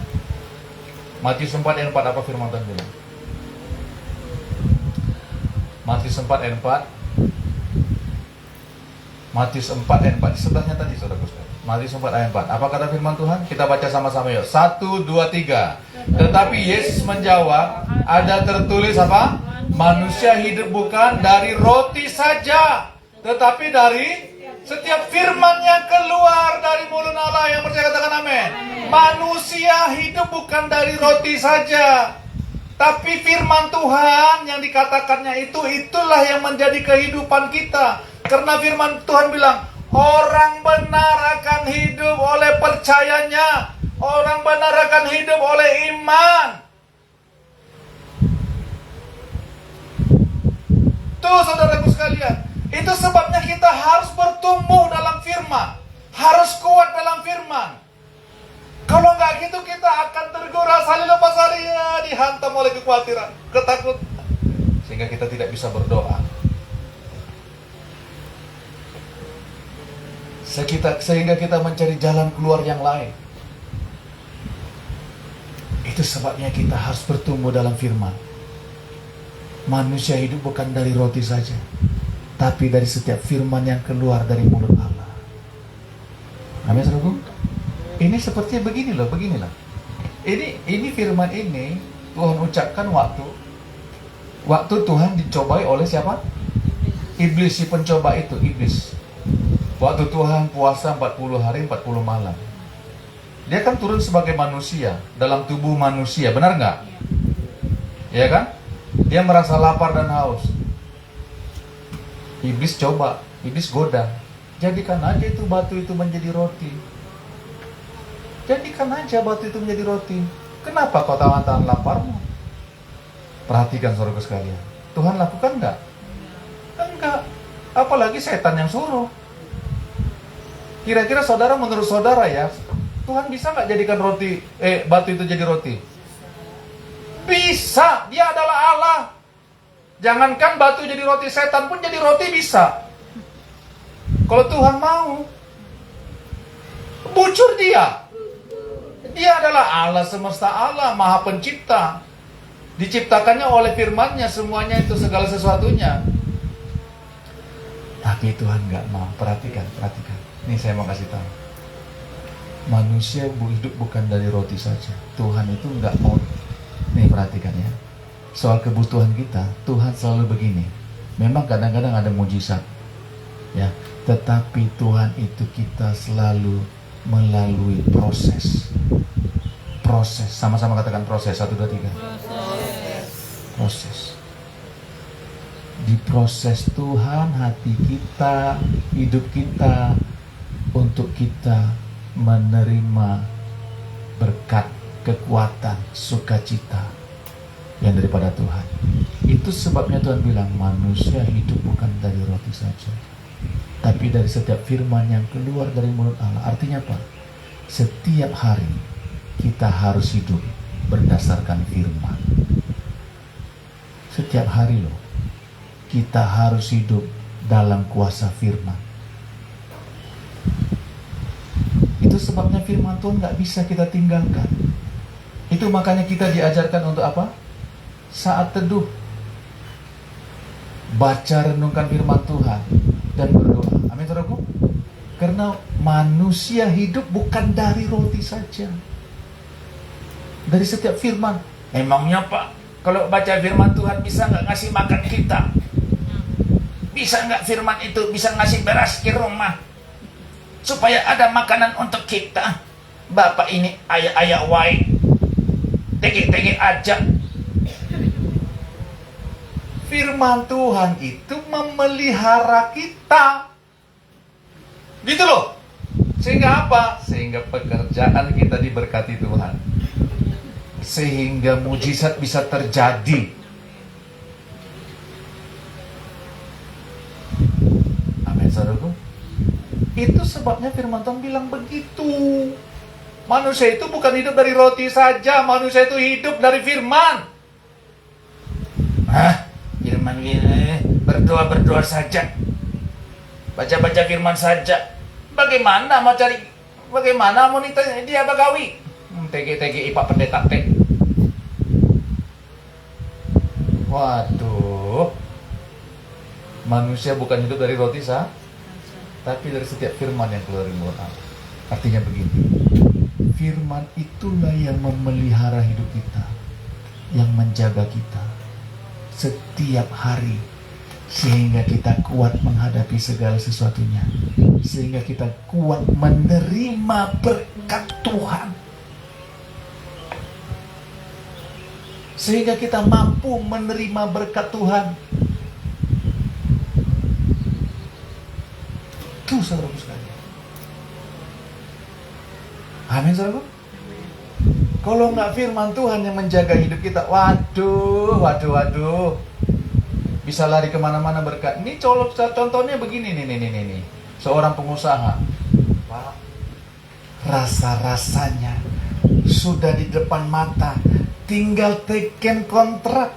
Matius 4 ayat 4, apa firman Tuhan bilang? Matius 4 ayat 4. Matius 4 ayat 4. Sebelahnya tadi, saudaraku sekalian. Matius 4 ayat 4. Apa kata firman Tuhan? Kita baca sama-sama yuk. 1, 2, 3. Tetapi Yesus menjawab, ada tertulis apa? Manusia hidup bukan dari roti saja, tetapi dari setiap firman yang keluar dari mulut Allah. Yang percaya katakan amin. Manusia hidup bukan dari roti saja, Tapi firman Tuhan yang dikatakannya itulah yang menjadi kehidupan kita. Karena firman Tuhan bilang, orang benar akan hidup oleh percayanya. Orang benar akan hidup oleh iman. Tuh saudaraku sekalian, itu sebabnya kita harus bertumbuh dalam firman. Harus kuat dalam firman. Kalau nggak gitu kita akan tergoras hari lepas hari, dihantam oleh kekhawatiran, ketakutan, sehingga kita tidak bisa berdoa. Sehingga kita mencari jalan keluar yang lain. Itu sebabnya kita harus bertumbuh dalam firman. Manusia hidup bukan dari roti saja, tapi dari setiap firman yang keluar dari mulut Allah. Amin, saudaraku. Ini seperti beginilah. Ini firman ini Tuhan ucapkan waktu Tuhan dicobai oleh siapa? Iblis, si pencoba itu, iblis. Waktu Tuhan puasa 40 hari 40 malam. Dia kan turun sebagai manusia, dalam tubuh manusia, benar nggak? Ya kan? Dia merasa lapar dan haus. Iblis coba, iblis goda. Jadikan aja itu batu itu menjadi roti. Jadikan aja batu itu menjadi roti. Kenapa kau tahan-tahan laparmu? Perhatikan saudaraku sekalian. Tuhan lakukan enggak? Enggak. Apalagi setan yang suruh. Kira-kira saudara, menurut saudara ya, Tuhan bisa nggak jadikan batu itu jadi roti? Bisa. Dia adalah Allah. Jangankan batu jadi roti, setan pun jadi roti bisa. Kalau Tuhan mau, bujur dia. Dia adalah Allah semesta, Allah Maha Pencipta. Diciptakannya oleh firman-Nya semuanya itu, segala sesuatunya. Tapi Tuhan nggak mau. Perhatikan. Ini saya mau kasih tahu. Manusia hidup bukan dari roti saja. Tuhan itu nggak mau. Nih perhatikan ya. Soal kebutuhan kita, Tuhan selalu begini. Memang kadang-kadang ada mujizat, ya. Tetapi Tuhan itu kita selalu melalui proses. Sama-sama katakan proses. 1, 2, 3. Proses. Di proses Tuhan hati kita, hidup kita, untuk kita menerima berkat, kekuatan, sukacita yang daripada Tuhan. Itu sebabnya Tuhan bilang manusia hidup bukan dari roti saja, tapi dari setiap firman yang keluar dari mulut Allah. Artinya apa? Setiap hari kita harus hidup berdasarkan firman. Setiap hari loh, kita harus hidup dalam kuasa firman. Itu sebabnya firman Tuhan gak bisa kita tinggalkan. Itu makanya kita diajarkan untuk apa? Saat teduh, baca renungkan firman Tuhan dan berdoa. Amin, saudaraku. Karena manusia hidup bukan dari roti saja, dari setiap firman. Emangnya Pak, kalau baca firman Tuhan bisa nggak ngasih makan kita? Bisa nggak firman itu bisa ngasih beras ke rumah supaya ada makanan untuk kita? Bapak ini ayah wae, tege aja. Firman Tuhan itu memelihara kita, gitu loh. Sehingga apa? Sehingga pekerjaan kita diberkati Tuhan, sehingga mujizat bisa terjadi. Amin, saudaraku. Itu sebabnya firman Tuhan bilang begitu. Manusia itu bukan hidup dari roti saja, manusia itu hidup dari firman. Firman ini berdoa saja, baca firman saja. Bagaimana mau dia bagawi? Tegi ipak pendeta teh. Waduh. Manusia bukan hidup dari roti tapi dari setiap firman yang keluar dari mulut Allah. Artinya begini, firman itulah yang memelihara hidup kita, yang menjaga kita setiap hari, sehingga kita kuat menghadapi segala sesuatunya, sehingga kita kuat menerima berkat Tuhan. sehingga kita mampu menerima berkat Tuhan. Itu saudaraku sekalian. Amin saudaraku. Kalau nggak firman Tuhan yang menjaga hidup kita, waduh, bisa lari kemana-mana berkat. Ini contohnya begini nih. Seorang pengusaha, Pak, rasa-rasanya sudah di depan mata, tinggal teken kontrak.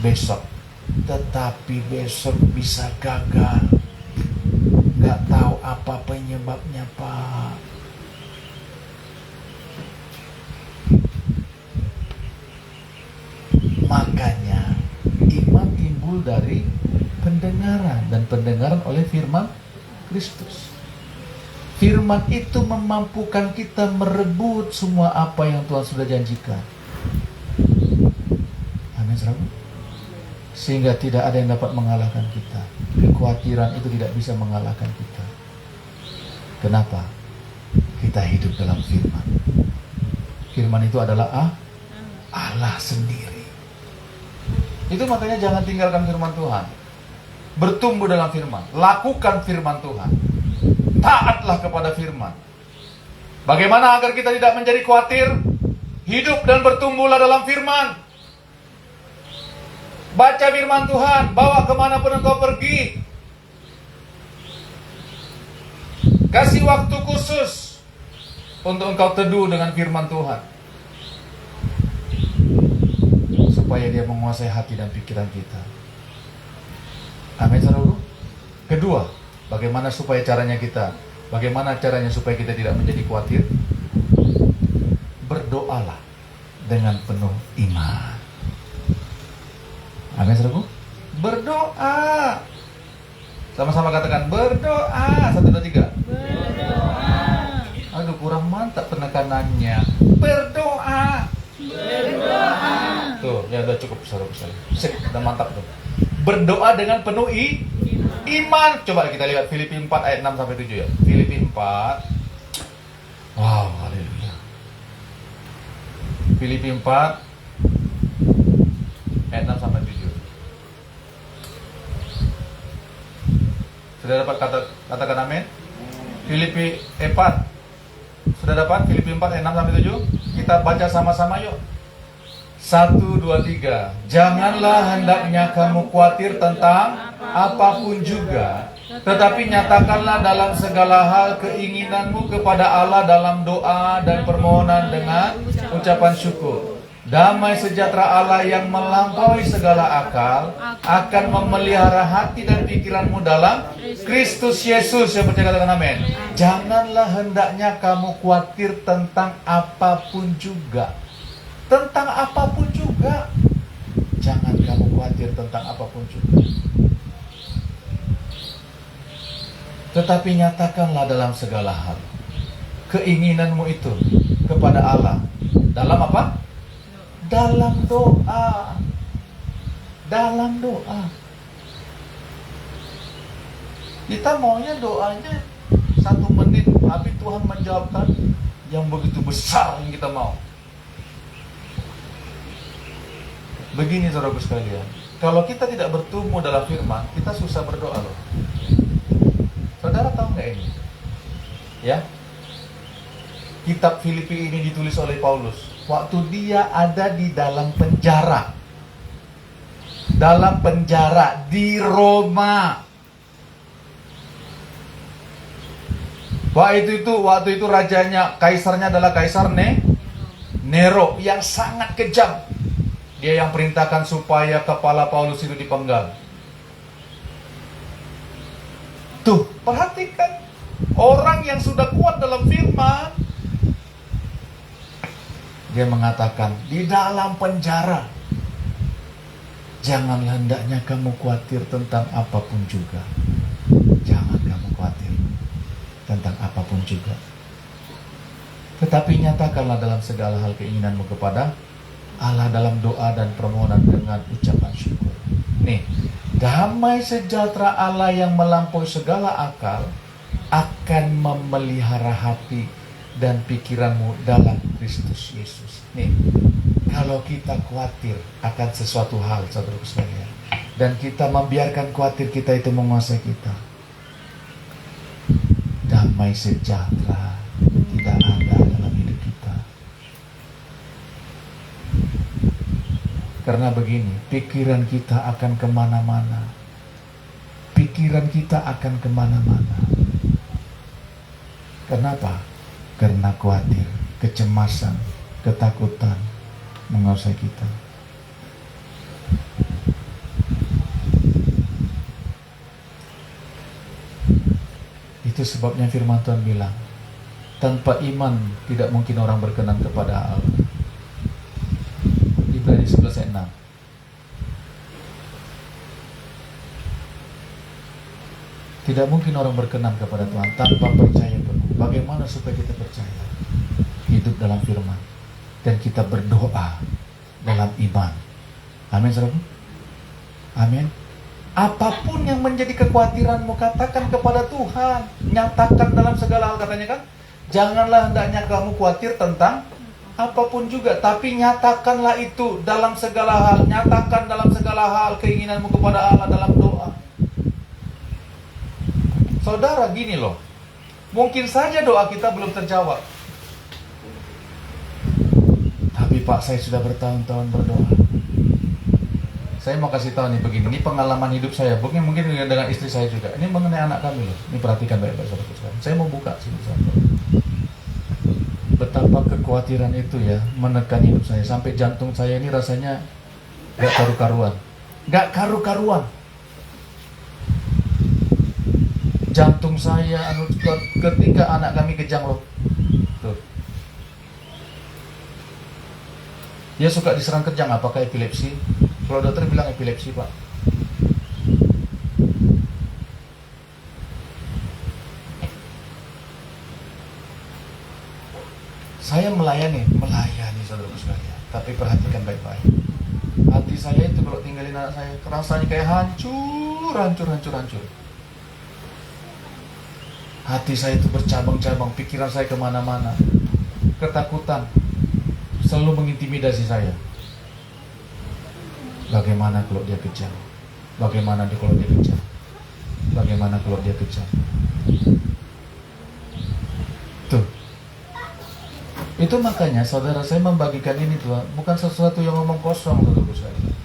Besok, tetapi besok bisa gagal. Nggak tahu apa penyebabnya, Pak. Makanya iman timbul dari pendengaran, dan pendengaran oleh firman Kristus. Firman itu memampukan kita merebut semua apa yang Tuhan sudah janjikan. Amin, saudara. Sehingga tidak ada yang dapat mengalahkan kita. Kekhawatiran itu tidak bisa mengalahkan kita. Kenapa? Kita hidup dalam firman. Firman itu adalah Allah sendiri. Itu makanya jangan tinggalkan firman Tuhan. Bertumbuh dalam firman. Lakukan firman Tuhan. Taatlah kepada firman. Bagaimana agar kita tidak menjadi khawatir? Hidup dan bertumbuhlah dalam firman. Baca firman Tuhan. Bawa kemanapun engkau pergi. Kasih waktu khusus untuk engkau teduh dengan firman Tuhan, supaya dia menguasai hati dan pikiran kita. Amin, saudaraku. Kedua, bagaimana caranya supaya kita tidak menjadi khawatir? Berdoalah dengan penuh iman. Amin, saudaraku. Berdoa. Sama-sama katakan berdoa. 1, 2, 3. Berdoa. Aduh, kurang mantap penekanannya. Berdoa. Tuh, ya udah cukup, saudara. Sip, udah mantap tuh. Berdoa dengan penuh iman. Coba kita lihat Filipi 4 ayat 6 sampai 7 ya. Filipi 4. Wow, haleluya. Filipi 4 ayat 6 sampai 7. Sudah dapat katakan amin? Filipi 4. Sudah dapat Filipi 4 ayat 6 sampai 7? Kita baca sama-sama yuk. 1, 2, 3. Janganlah hendaknya kamu khawatir tentang apapun juga, tetapi nyatakanlah dalam segala hal keinginanmu kepada Allah dalam doa dan permohonan dengan ucapan syukur. Damai sejahtera Allah yang melampaui segala akal akan memelihara hati dan pikiranmu dalam Kristus Yesus. Yang percaya katakan amin. Janganlah hendaknya kamu khawatir tentang apapun juga. Tentang apapun juga. Jangan kamu khawatir tentang apapun juga. Tetapi nyatakanlah dalam segala hal keinginanmu itu kepada Allah. Dalam apa? Dalam doa. Dalam doa. Kita maunya doanya 1 menit, tapi Tuhan menjawabkan yang begitu besar yang kita mau. Begini saudaraku sekalian, kalau kita tidak bertumbuh dalam firman, kita susah berdoa loh. Saudara tahu nggak ini? Ya, kitab Filipi ini ditulis oleh Paulus waktu dia ada di dalam penjara. Dalam penjara di Roma. Waktu itu rajanya, kaisarnya adalah Kaisar Nero yang sangat kejam. Dia yang perintahkan supaya kepala Paulus itu dipenggal. Tuh, perhatikan. Orang yang sudah kuat dalam firman, dia mengatakan, di dalam penjara, jangan hendaknya kamu khawatir tentang apapun juga. Jangan kamu khawatir tentang apapun juga. Tetapi nyatakanlah dalam segala hal keinginanmu kepada Allah dalam doa dan permohonan dengan ucapan syukur. Nih, damai sejahtera Allah yang melampaui segala akal akan memelihara hati dan pikiranmu dalam Kristus Yesus. Nih, kalau kita khawatir akan sesuatu hal, saudaraku sekalian, dan kita membiarkan khawatir kita itu menguasai kita, damai sejahtera tidak ada dalam hidup kita. Karena begini, pikiran kita akan kemana-mana. Pikiran kita akan kemana-mana. Kenapa? Karena khawatir, kecemasan, ketakutan menguasai kita. Itu sebabnya firman Tuhan bilang, tanpa iman tidak mungkin orang berkenan kepada Allah. Ibrani 11 ayat 6. Tidak mungkin orang berkenan kepada Tuhan tanpa percaya penuh. Bagaimana supaya kita percaya? Hidup dalam firman dan kita berdoa dalam iman. Amin, saudara. Amin. Apapun yang menjadi kekhawatiranmu, katakan kepada Tuhan. Nyatakan dalam segala hal, katanya kan. Janganlah hendaknya kamu khawatir tentang apapun juga, tapi nyatakanlah itu dalam segala hal. Nyatakan dalam segala hal keinginanmu kepada Allah dalam doa. Saudara, gini loh, mungkin saja doa kita belum terjawab. Tapi Pak, saya sudah bertahun-tahun berdoa. Saya mau kasih tahu nih begini, ini pengalaman hidup saya, mungkin dengan istri saya juga. Ini mengenai anak kami loh. Ini perhatikan baik-baik saudara. Saya mau buka sini saudara. Betapa kekhawatiran itu ya menekan hidup saya, sampai jantung saya ini rasanya gak karu-karuan. Gak karu-karuan. Jantung saya ketika anak kami kejang loh. Tuh. Dia suka diserang kejang, apakah epilepsi? Kalau dokter bilang epilepsi, Pak. Saya melayani saudara sekalian. Tapi perhatikan baik-baik. Hati saya itu kalau tinggalin anak saya, rasanya kayak hancur. Hati saya itu bercabang-cabang, pikiran saya kemana-mana. Ketakutan selalu mengintimidasi saya. Bagaimana kalau dia kejam? Bagaimana kalau dia kejam? Bagaimana kalau dia kejam? Tuh. Itu makanya saudara saya membagikan ini Tuhan, bukan sesuatu yang ngomong kosong, saudara sekalian.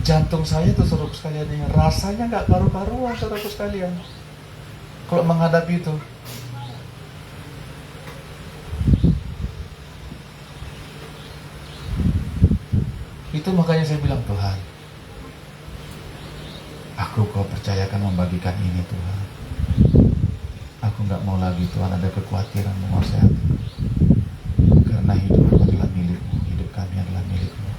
Jantung saya tuh saudara sekalian ini rasanya gak karu-karuan, saudara sekalian. Kalau menghadapi itu, itu makanya saya bilang, Tuhan, aku kau percayakan membagikan ini Tuhan. Aku gak mau lagi Tuhan ada kekhawatiran menguasai hatiku. Karena hidup adalah milikmu, hidup kami adalah milikmu.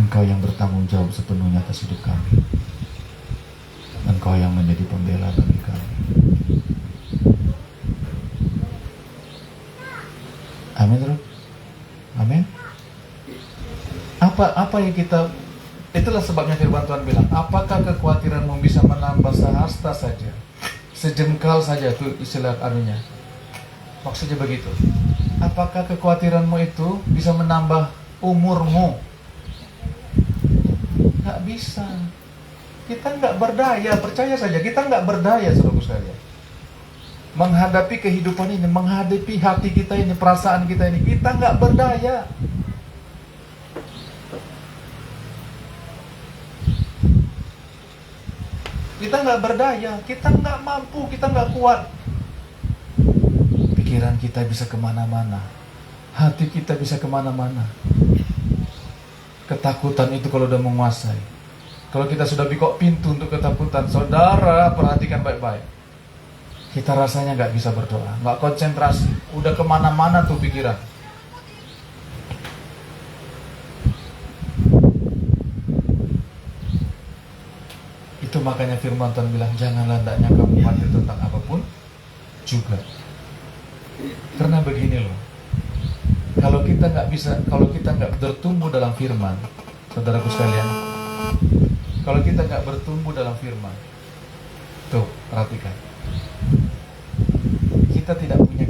Engkau yang bertanggung jawab sepenuhnya atas hidup kami. Engkau yang menjadi pembela bagi kami. Amin, terus. Amin. Apa yang kita, itulah sebabnya firman Tuhan bilang, apakah kekhawatiranmu bisa menambah sehasta saja, sejengkal saja, tuh istilah anunya. Maksudnya begitu. Apakah kekhawatiranmu itu bisa menambah umurmu? Gak bisa. Kita gak berdaya, percaya saja, kita gak berdaya, saudara sekalian. Menghadapi kehidupan ini, menghadapi hati kita ini, perasaan kita ini, kita gak berdaya. Kita nggak berdaya, kita nggak mampu, kita nggak kuat. Pikiran kita bisa kemana-mana, hati kita bisa kemana-mana. Ketakutan itu kalau udah menguasai, kalau kita sudah bikok pintu untuk ketakutan, saudara perhatikan baik-baik. Kita rasanya nggak bisa berdoa, nggak konsentrasi, udah kemana-mana tuh pikiran. Itu makanya firman Tuhan bilang, janganlah hendaknya kamu khawatir tentang apapun juga. Karena begini loh, kalau kita nggak bertumbuh dalam firman, saudaraku sekalian, kalau kita nggak bertumbuh dalam firman, tuh perhatikan, kita tidak punya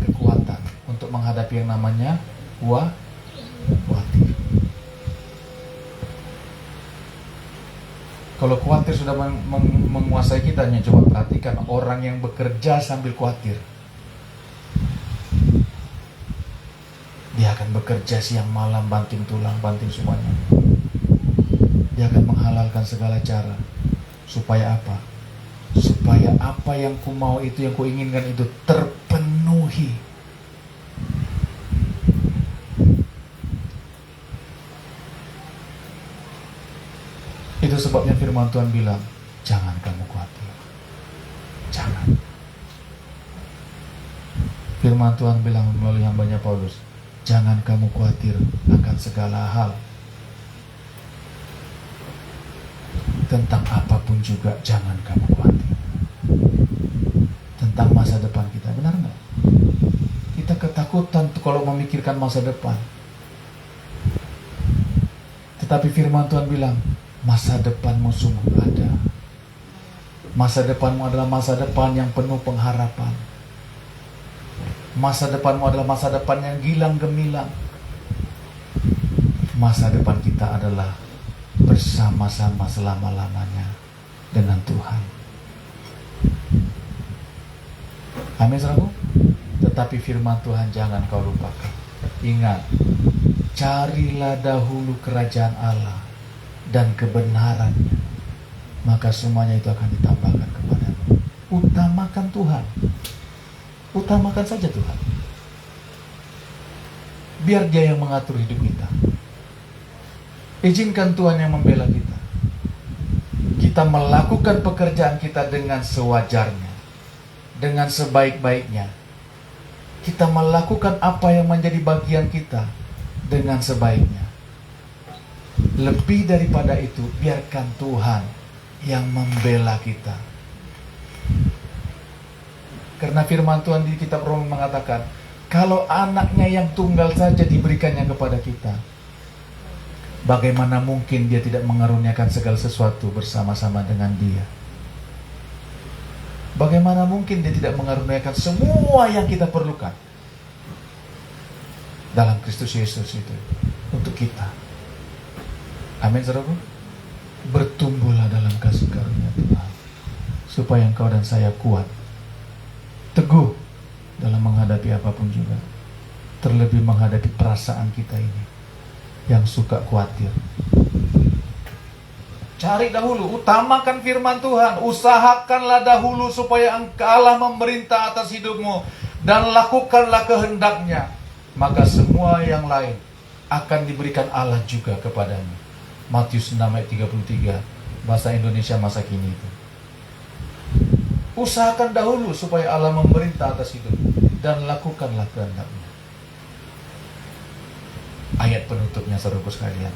untuk menghadapi yang namanya khawatir. Kalau khawatir sudah menguasai kita, coba perhatikan orang yang bekerja sambil khawatir. Dia akan bekerja siang malam, banting tulang, banting semuanya. Dia akan menghalalkan segala cara. Supaya apa? Supaya apa yang ku mau itu, yang ku inginkan itu terpenuhi. Itu sebabnya firman Tuhan bilang, jangan kamu khawatir. Jangan. Firman Tuhan bilang melalui hambanya Paulus, jangan kamu khawatir akan segala hal. Tentang apapun juga jangan kamu khawatir. Tentang masa depan kita, benar nggak? Kita ketakutan kalau memikirkan masa depan. Tetapi firman Tuhan bilang, masa depanmu sungguh ada. Masa depanmu adalah masa depan yang penuh pengharapan. Masa depanmu adalah masa depan yang gilang gemilang. Masa depan kita adalah bersama-sama selama-lamanya dengan Tuhan. Amin, saudaraku. Tetapi firman Tuhan jangan kau lupakan. Ingat, carilah dahulu kerajaan Allah dan kebenarannya, maka semuanya itu akan ditambahkan kepadamu. Utamakan Tuhan. Utamakan saja Tuhan. Biar Dia yang mengatur hidup kita. Izinkan Tuhan yang membela kita. Kita melakukan pekerjaan kita dengan sewajarnya, dengan sebaik-baiknya. Kita melakukan apa yang menjadi bagian kita dengan sebaiknya. Lebih daripada itu, biarkan Tuhan yang membela kita. Karena firman Tuhan di kitab Roma mengatakan, kalau anaknya yang tunggal saja diberikannya kepada kita, bagaimana mungkin Dia tidak mengaruniakan segala sesuatu bersama-sama dengan Dia? Bagaimana mungkin Dia tidak mengaruniakan semua yang kita perlukan dalam Kristus Yesus itu untuk kita? Amin, saudaraku. Bertumbuhlah dalam kasih karunia Tuhan, supaya engkau dan saya kuat, teguh dalam menghadapi apapun juga. Terlebih menghadapi perasaan kita ini yang suka khawatir. Cari dahulu, utamakan firman Tuhan. Usahakanlah dahulu supaya Allah memerintah atas hidupmu, dan lakukanlah kehendaknya, maka semua yang lain akan diberikan Allah juga kepadamu. Matius 6 ayat 33, bahasa Indonesia masa kini itu. Usahakan dahulu supaya Allah memerintah atas hidupmu, dan lakukanlah kehendaknya. Ayat penutupnya, saudaraku sekalian.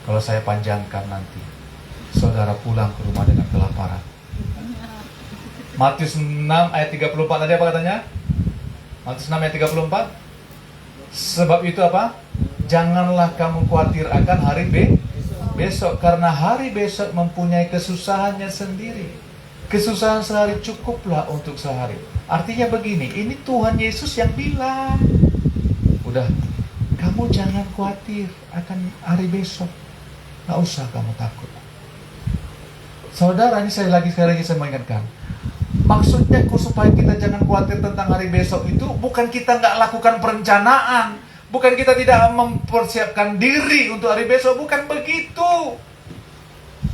Kalau saya panjangkan nanti, saudara pulang ke rumah dengan kelaparan. Matius 6 ayat 34 tadi apa katanya? Matius 6 ayat 34. Sebab itu apa? Janganlah kamu khawatir akan hari besok, karena hari besok mempunyai kesusahannya sendiri. Kesusahan sehari cukuplah untuk sehari. Artinya begini, ini Tuhan Yesus yang bilang, udah, kamu jangan khawatir akan hari besok. Gak usah kamu takut. Saudara, ini sekali lagi saya mengingatkan, maksudnya supaya kita jangan khawatir tentang hari besok itu bukan kita gak lakukan perencanaan, bukan kita tidak mempersiapkan diri untuk hari besok, bukan begitu.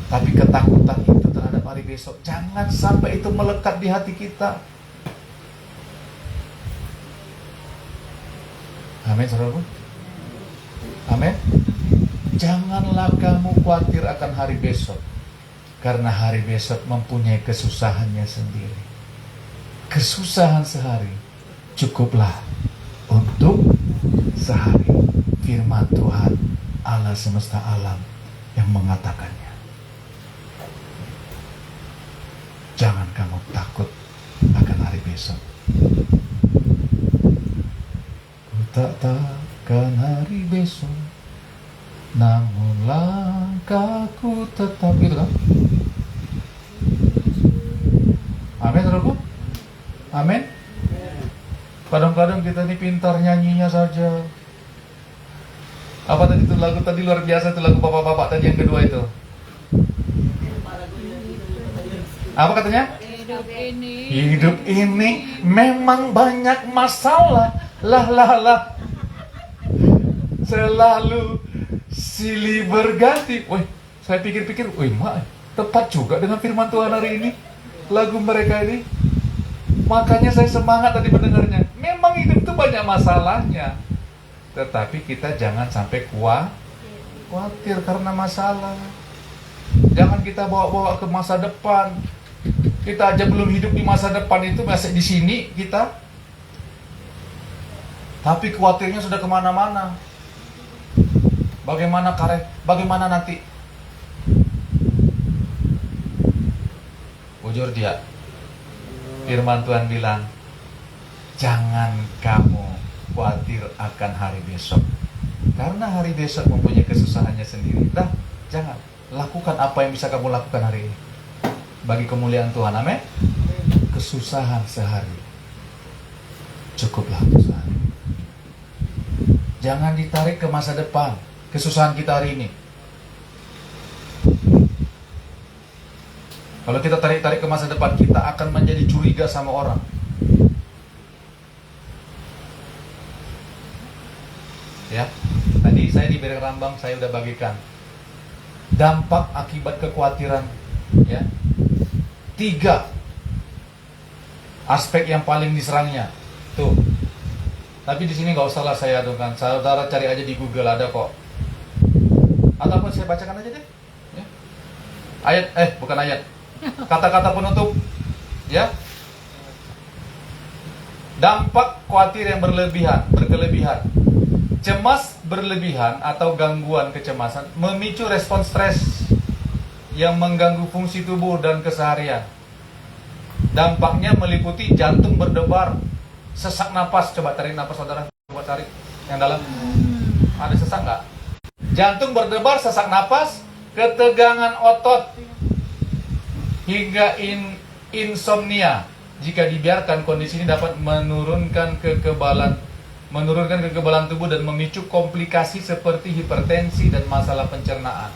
Tapi ketakutan itu terhadap hari besok, jangan sampai itu melekat di hati kita. Amin, saudaraku. Amin. Janganlah kamu khawatir akan hari besok, karena hari besok mempunyai kesusahannya sendiri. Kesusahan sehari cukuplah untuk sehari. Firman Tuhan Allah semesta alam yang mengatakannya. Jangan kamu takut akan hari besok. Ku tak takkan hari besok, namun langkahku tetap, gitu kan? Amin, saudaraku. Amin. Kadang-kadang kita ini pintar nyanyinya saja. Apa tadi itu lagu tadi luar biasa itu lagu bapak-bapak tadi yang kedua itu. Apa katanya? Hidup ini memang banyak masalah. Lah. Selalu silih berganti. Wih, saya pikir-pikir, wih mak, tepat juga dengan firman Tuhan hari ini. Lagu mereka ini. Makanya saya semangat tadi mendengarnya. Memang hidup itu banyak masalahnya. Tetapi kita jangan sampai khawatir karena masalah. Jangan kita bawa-bawa ke masa depan. Kita aja belum hidup di masa depan itu, masih di sini kita. Tapi khawatirnya sudah kemana-mana. Bagaimana nanti? Jujur dia. Firman Tuhan bilang, jangan kamu khawatir akan hari besok. Karena hari besok mempunyai kesusahannya sendiri. Dah, jangan. Lakukan apa yang bisa kamu lakukan hari ini. Bagi kemuliaan Tuhan, amin. Kesusahan sehari cukuplah sehari. Jangan ditarik ke masa depan. Kesusahan kita hari ini. Kalau kita tarik-tarik ke masa depan, kita akan menjadi curiga sama orang. Ya, tadi saya di Bereng Rambang saya udah bagikan dampak akibat kekhawatiran, ya. 3 aspek yang paling diserangnya. Tuh. Tapi di sini nggak usah lah saya adukan. Saudara cari aja di Google, ada kok. Ataupun saya bacakan aja deh. Ya. Bukan ayat. Kata-kata penutup. Ya. Dampak khawatir yang berkelebihan. Cemas berlebihan atau gangguan kecemasan memicu respons stres yang mengganggu fungsi tubuh dan keseharian. Dampaknya meliputi jantung berdebar, sesak napas. Coba tarik napas saudara, coba tarik yang dalam. Ada sesak nggak? Jantung berdebar, sesak napas, ketegangan otot, hingga insomnia. Jika dibiarkan, kondisi ini dapat menurunkan kekebalan tubuh dan memicu komplikasi seperti hipertensi dan masalah pencernaan.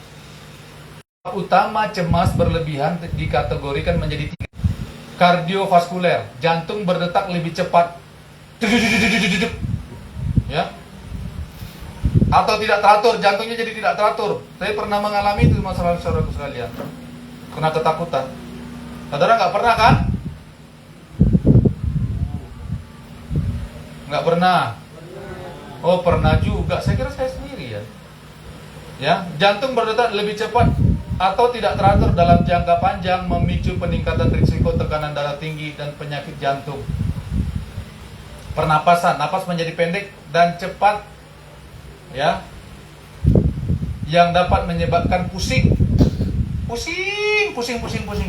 Utama cemas berlebihan dikategorikan menjadi 3. Kardiovaskuler, jantung berdetak lebih cepat, ya, atau tidak teratur, jantungnya jadi tidak teratur. Saya pernah mengalami itu masalah saudara sekalian, karena ketakutan. Saudara nggak pernah kan? Nggak pernah. Oh pernah juga. Saya kira saya sendiri ya. Ya, jantung berdetak lebih cepat atau tidak teratur dalam jangka panjang memicu peningkatan risiko tekanan darah tinggi dan penyakit jantung. Pernapasan, napas menjadi pendek dan cepat, ya, yang dapat menyebabkan pusing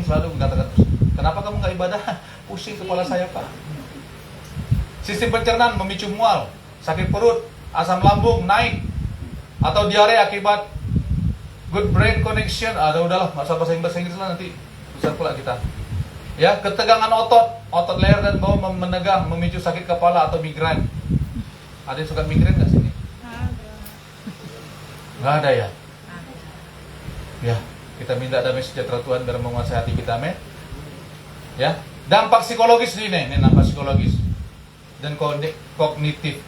selalu mengatakan, kenapa kamu nggak ibadah? Pusing kepala saya pak. Sistem pencernaan memicu mual, sakit perut, asam lambung naik, atau diare akibat good brain connection. Udahlah, bahasa Inggris lah, nanti bisa pula kita. Ya, ketegangan otot leher dan bawah menegang, memicu sakit kepala atau migrain. Ada yang suka migrain nggak sini? Nggak ada ya? Ya, kita minta damai sejahtera Tuhan biar menguasai hati kita, amin. Ya, dampak psikologis ini dampak psikologis dan kognitif.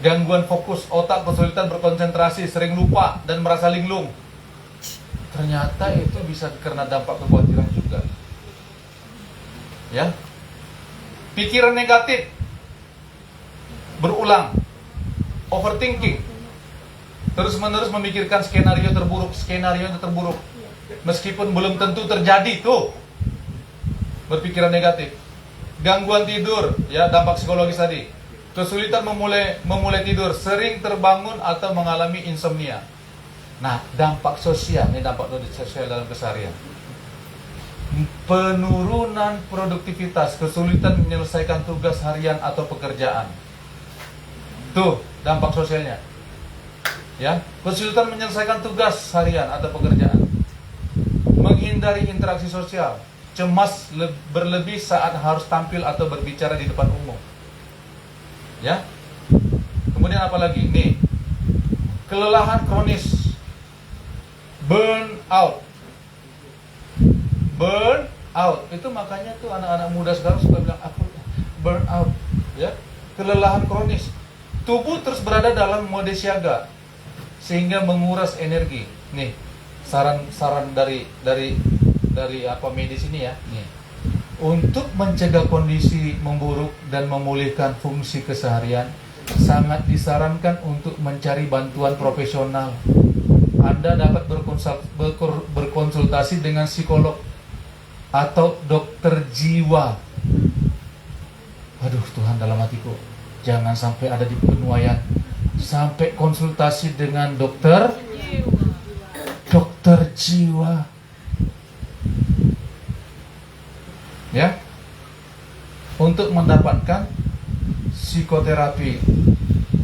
Gangguan fokus, otak kesulitan berkonsentrasi, sering lupa dan merasa linglung. Ternyata itu bisa karena dampak kekhawatiran juga. Ya. Pikiran negatif berulang, overthinking, terus-menerus memikirkan skenario terburuk, meskipun belum tentu terjadi tuh. Berpikiran negatif. Gangguan tidur, ya, dampak psikologis tadi. Kesulitan memulai tidur, sering terbangun atau mengalami insomnia. Nah, dampak sosial, ini dampak sosial dalam keseharian. Penurunan produktivitas, kesulitan menyelesaikan tugas harian atau pekerjaan. Tuh, dampak sosialnya. Ya, kesulitan menyelesaikan tugas harian atau pekerjaan. Menghindari interaksi sosial, cemas berlebih saat harus tampil atau berbicara di depan umum. Ya. Kemudian apa lagi? Nih. Kelelahan kronis. Burn out. Burn out. Itu makanya tuh anak-anak muda sekarang suka bilang aku burn out, ya. Kelelahan kronis. Tubuh terus berada dalam mode siaga sehingga menguras energi. Nih, saran dari apa medis ini ya. Nih. Untuk mencegah kondisi memburuk dan memulihkan fungsi keseharian, sangat disarankan untuk mencari bantuan profesional. Anda dapat berkonsultasi dengan psikolog atau dokter jiwa. Aduh Tuhan, dalam hatiku, jangan sampai ada di penuaian sampai konsultasi dengan dokter jiwa. Ya, untuk mendapatkan psikoterapi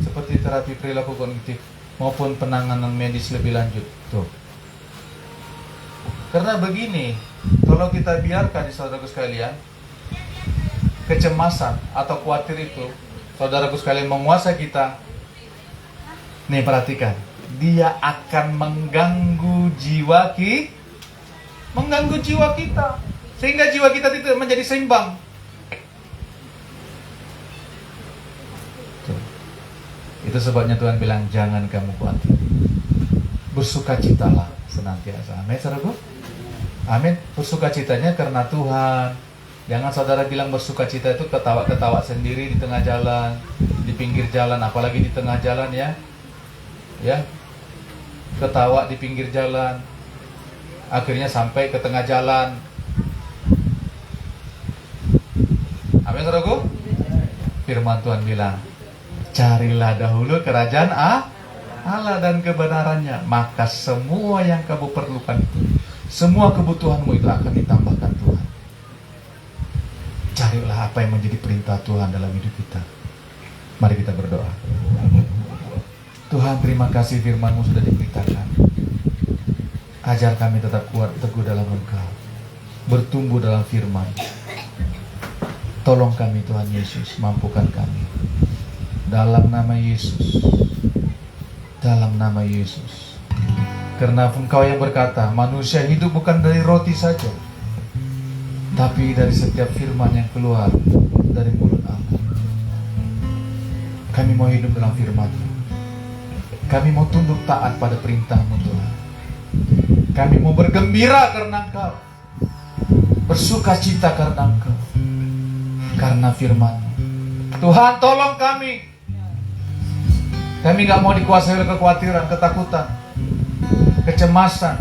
seperti terapi perilaku kognitif maupun penanganan medis lebih lanjut. Tuh. Karena begini, kalau kita biarkan di saudaraku sekalian, kecemasan atau khawatir itu, saudaraku sekalian, menguasai kita. Nih perhatikan, dia akan mengganggu jiwa kita, sehingga jiwa kita tidak menjadi seimbang. Itu sebabnya Tuhan bilang jangan kamu khawatir, bersukacitalah senantiasa. Amin, saudaraku. Amin. Bersukacitanya karena Tuhan. Jangan saudara bilang bersukacita itu ketawa-ketawa sendiri di tengah jalan, di pinggir jalan, apalagi di tengah jalan ya. Ya. Ketawa di pinggir jalan, akhirnya sampai ke tengah jalan. Amin, saudaraku. Firman Tuhan bilang, carilah dahulu kerajaan Allah dan kebenarannya, maka semua yang kamu perlukan itu, semua kebutuhanmu itu akan ditambahkan Tuhan. Carilah apa yang menjadi perintah Tuhan dalam hidup kita. Mari kita berdoa. Tuhan, terima kasih firman-Mu sudah diberitakan. Ajar kami tetap kuat teguh dalam Engkau, bertumbuh dalam firman. Tolong kami Tuhan Yesus, mampukan kami. Dalam nama Yesus. Dalam nama Yesus. Karena Engkau yang berkata, manusia hidup bukan dari roti saja, tapi dari setiap firman yang keluar dari mulut Allah. Kami mau hidup dalam firman-Mu. Kami mau tunduk taat pada perintah-Mu Tuhan. Kami mau bergembira karena Engkau, bersukacita karena Engkau, karena firman-Mu. Tuhan, tolong kami. Kami gak mau dikuasai oleh kekhawatiran, ketakutan, kecemasan.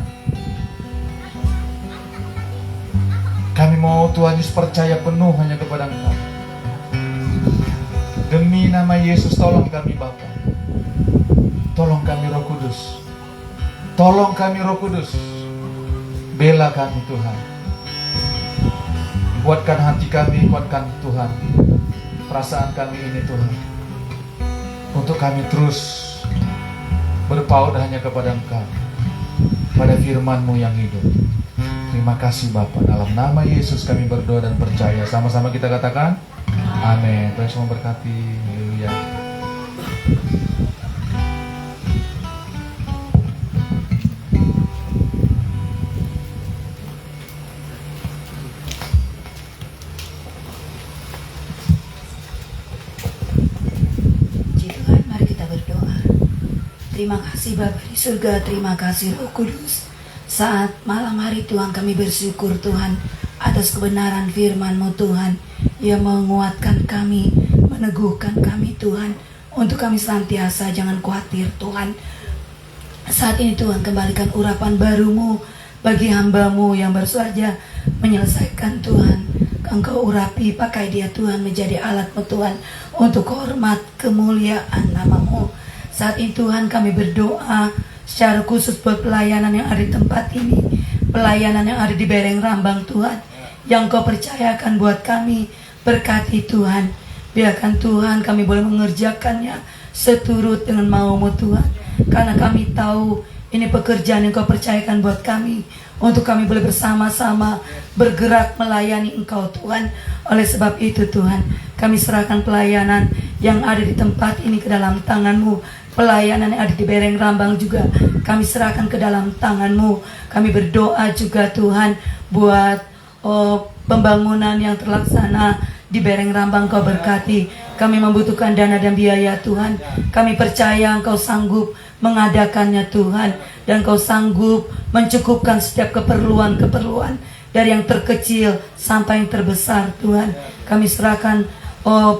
Kami mau Tuhan Yesus percaya penuh hanya kepada Engkau. Demi nama Yesus, tolong kami Bapa. Tolong kami Roh Kudus. Tolong kami Roh Kudus. Bela kami Tuhan. Kuatkan hati kami, kuatkan Tuhan perasaan kami ini Tuhan, untuk kami terus berpaut hanya kepada Engkau, pada firman-Mu yang hidup. Terima kasih Bapa. Dalam nama Yesus kami berdoa dan percaya. Sama-sama kita katakan amin. Tuhan Yesus memberkati. Haleluya. Terima kasih Bapa di surga, terima kasih Roh Kudus. Saat malam hari Tuhan, kami bersyukur Tuhan atas kebenaran firman-Mu Tuhan, yang menguatkan kami, meneguhkan kami Tuhan, untuk kami senantiasa jangan khawatir Tuhan. Saat ini Tuhan, kembalikan urapan baru-Mu bagi hamba-Mu yang baru saja menyelesaikan Tuhan. Engkau urapi, pakai dia Tuhan menjadi alat-Mu Tuhan, untuk hormat kemuliaan nama-Mu. Saat ini Tuhan, kami berdoa secara khusus buat pelayanan yang ada di tempat ini, pelayanan yang ada di Bereng Rambang Tuhan, yang Kau percayakan buat kami. Berkati Tuhan, biarkan Tuhan kami boleh mengerjakannya seturut dengan mau-Mu Tuhan, karena kami tahu Ini pekerjaan yang Kau percayakan buat kami, untuk kami boleh bersama-sama bergerak melayani Engkau Tuhan. Oleh sebab itu Tuhan, kami serahkan pelayanan yang ada di tempat ini ke dalam tangan-Mu. Pelayanan yang ada di Bereng Rambang juga kami serahkan ke dalam tangan-Mu. Kami berdoa juga Tuhan buat pembangunan yang terlaksana di Bereng Rambang. Kau berkati. Kami membutuhkan dana dan biaya Tuhan. Kami percaya Engkau sanggup mengadakannya Tuhan, dan Kau sanggup mencukupkan setiap keperluan-keperluan dari yang terkecil sampai yang terbesar Tuhan. Kami serahkan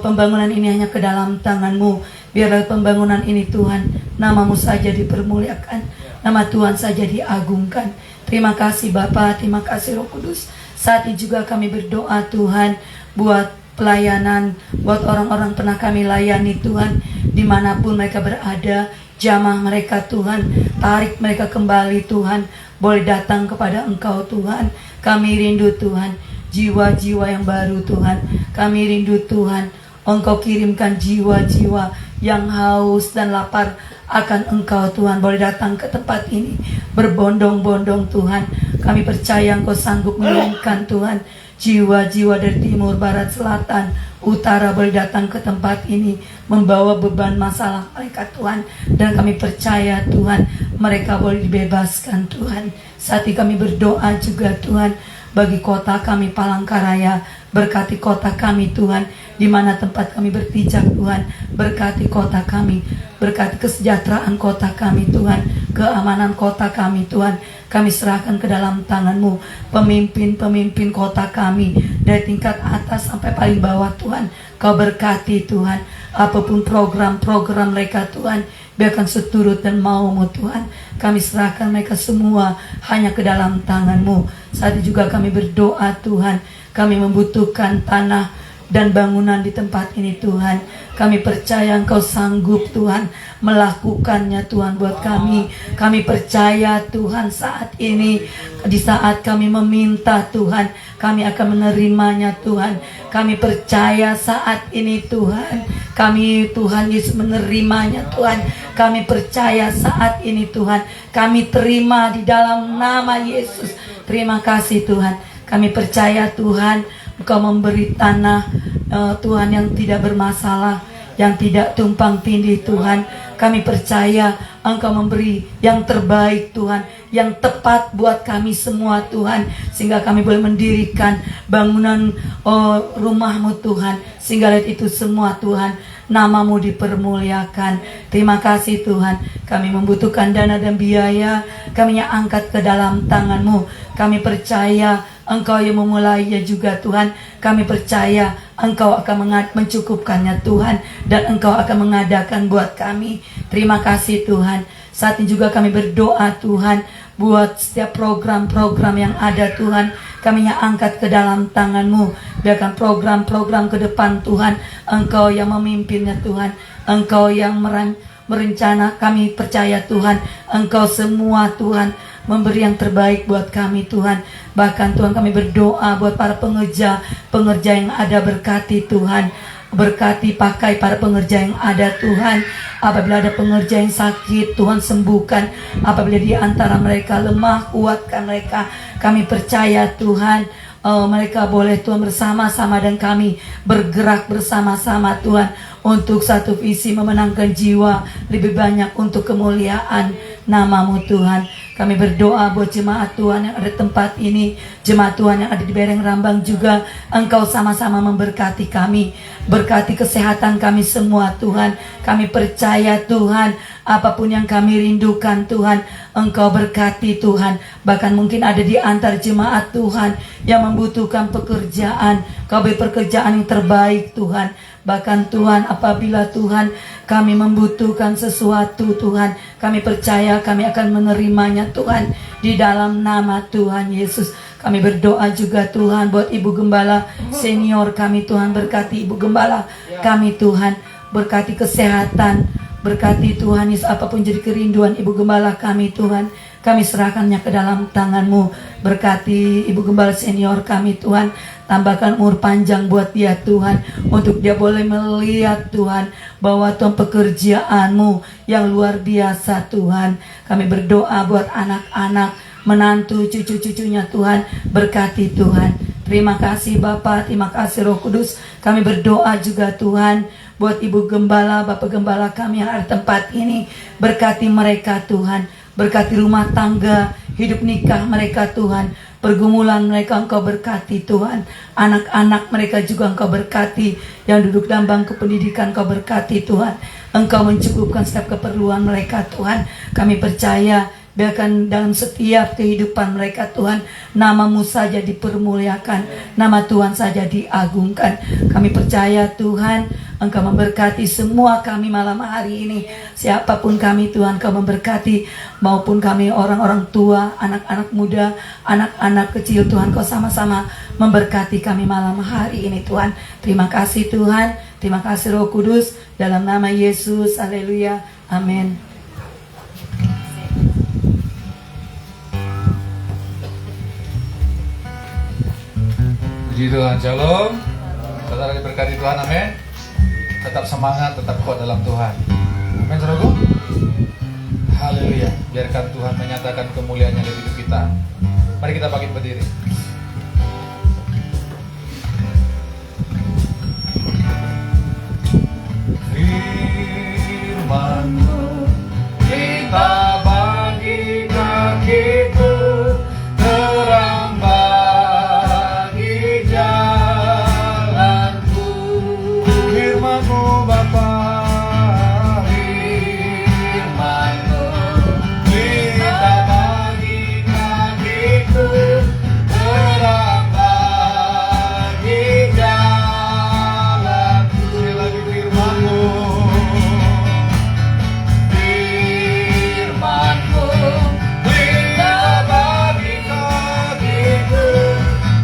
pembangunan ini hanya ke dalam tangan-Mu. Biarlah pembangunan ini Tuhan, nama-Mu saja dipermuliakan, nama Tuhan saja diagungkan. Terima kasih Bapa, terima kasih Roh Kudus. Saat ini juga kami berdoa Tuhan buat pelayanan, buat orang-orang pernah kami layani Tuhan, dimanapun mereka berada. Jamah mereka Tuhan, tarik mereka kembali Tuhan, boleh datang kepada Engkau Tuhan. Kami rindu Tuhan, jiwa-jiwa yang baru Tuhan. Kami rindu Tuhan, Engkau kirimkan jiwa-jiwa yang haus dan lapar akan Engkau Tuhan, boleh datang ke tempat ini berbondong-bondong Tuhan. Kami percaya Engkau sanggup mengirimkan Tuhan jiwa-jiwa dari timur, barat, selatan, utara boleh datang ke tempat ini membawa beban masalah mereka Tuhan. Dan kami percaya Tuhan, mereka boleh dibebaskan Tuhan. Saat ini kami berdoa juga Tuhan bagi kota kami Palangkaraya. Berkati kota kami Tuhan, di mana tempat kami berpijak Tuhan. Berkati kota kami, berkati kesejahteraan kota kami Tuhan, keamanan kota kami Tuhan. Kami serahkan ke dalam tangan-Mu pemimpin-pemimpin kota kami, dari tingkat atas sampai paling bawah Tuhan. Kau berkati Tuhan, apapun program-program mereka Tuhan, biarkan seturut dan mau-Mu Tuhan. Kami serahkan mereka semua hanya ke dalam tangan-Mu. Saat ini juga kami berdoa Tuhan, kami membutuhkan tanah dan bangunan di tempat ini Tuhan. Kami percaya Engkau sanggup Tuhan melakukannya Tuhan buat kami. Kami percaya Tuhan saat ini, di saat kami meminta Tuhan, kami akan menerimanya Tuhan. Kami percaya saat ini Tuhan, kami Tuhan Yesus menerimanya Tuhan. Kami percaya saat ini Tuhan, kami terima di dalam nama Yesus. Terima kasih Tuhan. Kami percaya Tuhan, Engkau memberi tanah Tuhan yang tidak bermasalah, yang tidak tumpang tindih Tuhan. Kami percaya Engkau memberi yang terbaik Tuhan, yang tepat buat kami semua Tuhan, sehingga kami boleh mendirikan bangunan rumah-Mu Tuhan, sehingga lihat itu semua Tuhan, nama-Mu dipermuliakan. Terima kasih Tuhan. Kami membutuhkan dana dan biaya, kami angkat ke dalam tangan-Mu. Kami percaya Engkau yang memulainya juga Tuhan. Kami percaya Engkau akan mencukupkannya Tuhan, dan Engkau akan mengadakan buat kami. Terima kasih Tuhan. Saat ini juga kami berdoa Tuhan buat setiap program-program yang ada Tuhan. Kami angkat ke dalam tangan-Mu. Biarkan program-program ke depan Tuhan, Engkau yang memimpinnya Tuhan, Engkau yang merencana. Kami percaya Tuhan, Engkau semua Tuhan memberi yang terbaik buat kami Tuhan. Bahkan Tuhan kami berdoa buat para pengerja yang ada, berkati Tuhan. Berkati pakai para pengerja yang ada Tuhan. Apabila ada pengerja yang sakit, Tuhan sembuhkan. Apabila di antara mereka lemah, kuatkan mereka. Kami percaya Tuhan, mereka boleh Tuhan bersama-sama dan kami bergerak bersama-sama Tuhan, untuk satu visi memenangkan jiwa lebih banyak untuk kemuliaan nama-Mu Tuhan. Kami berdoa buat jemaat Tuhan yang ada di tempat ini, jemaat Tuhan yang ada di Bereng Rambang juga. Engkau sama-sama memberkati kami, berkati kesehatan kami semua Tuhan. Kami percaya Tuhan, apapun yang kami rindukan Tuhan, Engkau berkati Tuhan. Bahkan mungkin ada di antar jemaat Tuhan yang membutuhkan pekerjaan, Kau beri pekerjaan yang terbaik Tuhan. Bahkan Tuhan, apabila Tuhan kami membutuhkan sesuatu Tuhan, kami percaya kami akan menerimanya Tuhan, di dalam nama Tuhan Yesus. Kami berdoa juga Tuhan buat Ibu Gembala senior kami Tuhan. Berkati Ibu Gembala kami Tuhan, berkati kesehatan, berkati Tuhan Yesus apapun jadi kerinduan Ibu Gembala kami Tuhan. kami serahkannya ke dalam tangan-Mu. Berkati Ibu Gembala senior kami Tuhan, tambahkan umur panjang buat dia Tuhan, untuk dia boleh melihat Tuhan bahwa Tuhan pekerjaan-Mu yang luar biasa Tuhan. Kami berdoa buat anak-anak, menantu, cucu-cucunya Tuhan, berkati Tuhan. Terima kasih Bapa, terima kasih Roh Kudus. Kami berdoa juga Tuhan buat Ibu Gembala, Bapak Gembala kami yang ada di tempat ini. Berkati mereka Tuhan, berkati rumah tangga, hidup nikah mereka Tuhan, pergumulan mereka Engkau berkati Tuhan. Anak-anak mereka juga Engkau berkati, yang duduk dalam bangku pendidikan Engkau berkati Tuhan. Engkau mencukupkan setiap keperluan mereka Tuhan. Kami percaya, biarkan dalam setiap kehidupan mereka Tuhan, nama-Mu saja dipermuliakan, nama Tuhan saja diagungkan. Kami percaya Tuhan, Engkau memberkati semua kami malam hari ini. Siapapun kami Tuhan, Engkau memberkati, maupun kami orang-orang tua, anak-anak muda, anak-anak kecil Tuhan, Kau sama-sama memberkati kami malam hari ini Tuhan. Terima kasih Tuhan, terima kasih Roh Kudus, dalam nama Yesus, haleluya, amin. Puji Tuhan, shalom. Saudara diberkati Tuhan, amin. Tetap semangat, tetap kuat dalam Tuhan. Amin, saudaraku. Haleluya. Biarkan Tuhan menyatakan kemuliaan-Nya di hidup kita. Mari kita bangkit berdiri. Firman-Mu kita bagi kakiku, terang bagi jalanku. Firman-Mu Bapa, firman-Mu kita bagi kakiku, terang bagi jalanku. Sekali lagi firman-Mu, firman-Mu kita bagi kakiku,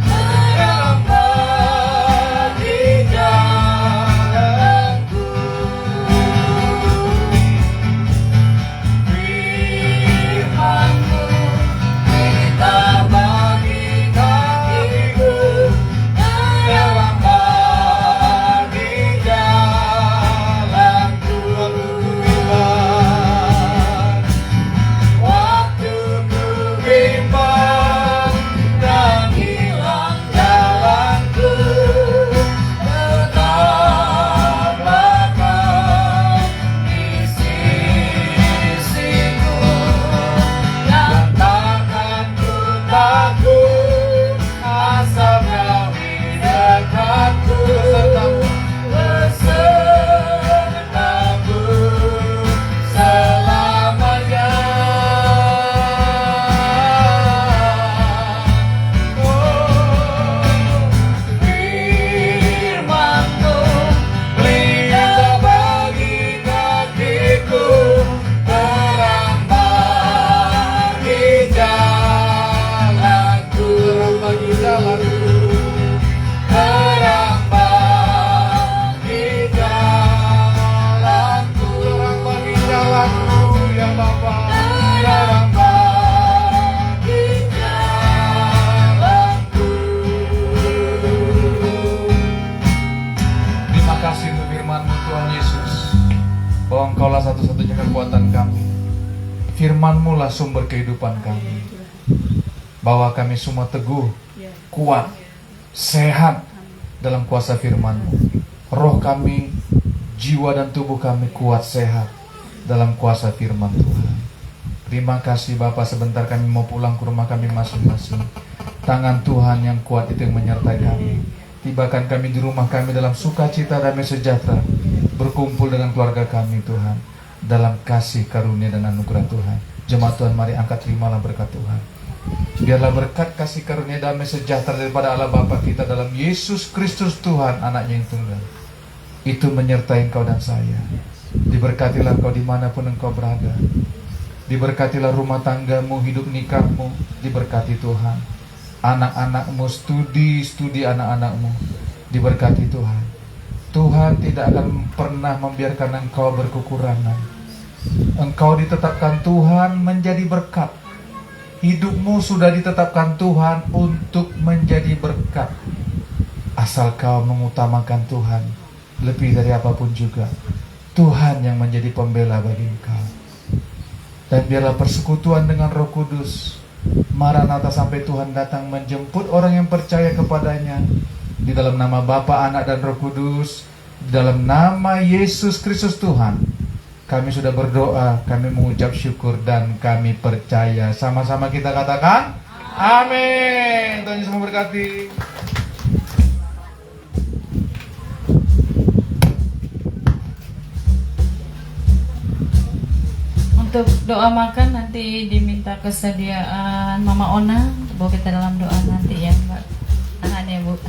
terang bagi jalanku. Firman-Mu kita bagi kakiku, terang bagi jalanku. Waktu ku bimbang dan hilang jalanku, tetaplah Kau di sisiku, dan takkan ku takut asal Kau di dekatku, besertamu selamanya. Firman-Mu pelita bagi kakiku, terang bagi jalanku, terang bagi jalanku, terang bagi jalanku, terang bagi jalanku ya Bapa, terang bagi jalanku. Terima kasih untuk firman-Mu Tuhan Yesus, bahwa Engkaulah satu-satunya kekuatan kami. Firman-Mu lah sumber kehidupan kami, bahwa kami semua teguh, kuat, sehat dalam kuasa firman-Mu. Roh kami, jiwa dan tubuh kami kuat, sehat dalam kuasa firman Tuhan. Terima kasih Bapa, sebentar kami mau pulang ke rumah kami masing-masing. Tangan Tuhan yang kuat itu yang menyertai kami. Tibakan kami di rumah kami dalam sukacita, damai sejahtera, berkumpul dengan keluarga kami Tuhan, dalam kasih karunia dan anugerah Tuhan. Jemaat Tuhan, mari angkat terimalah berkat Tuhan. Biarlah berkat kasih karunia damai sejahtera daripada Allah Bapa kita dalam Yesus Kristus Tuhan, anaknya yang tunggal, itu menyertai engkau dan saya. Diberkatilah engkau dimanapun engkau berada. Diberkatilah rumah tanggamu, hidup nikahmu, diberkati Tuhan. Anak-anakmu, studi anak-anakmu, diberkati Tuhan. Tuhan tidak akan pernah membiarkan engkau berkekurangan. Engkau ditetapkan Tuhan menjadi berkat hidupmu sudah ditetapkan Tuhan untuk menjadi berkat. Asal kau mengutamakan Tuhan lebih dari apapun juga, Tuhan yang menjadi pembela bagi engkau. Dan biarlah persekutuan dengan Roh Kudus, Maranatha sampai Tuhan datang menjemput orang yang percaya kepadanya. Di dalam nama Bapa, Anak, dan Roh Kudus, di dalam nama Yesus Kristus Tuhan, kami sudah berdoa, kami mengucap syukur, dan kami percaya. Sama-sama kita katakan, amin. Tuhan Yesus memberkati. Untuk doa makan nanti diminta kesediaan Mama Ona. Bawa kita dalam doa nanti ya Mbak. Anaknya Bu.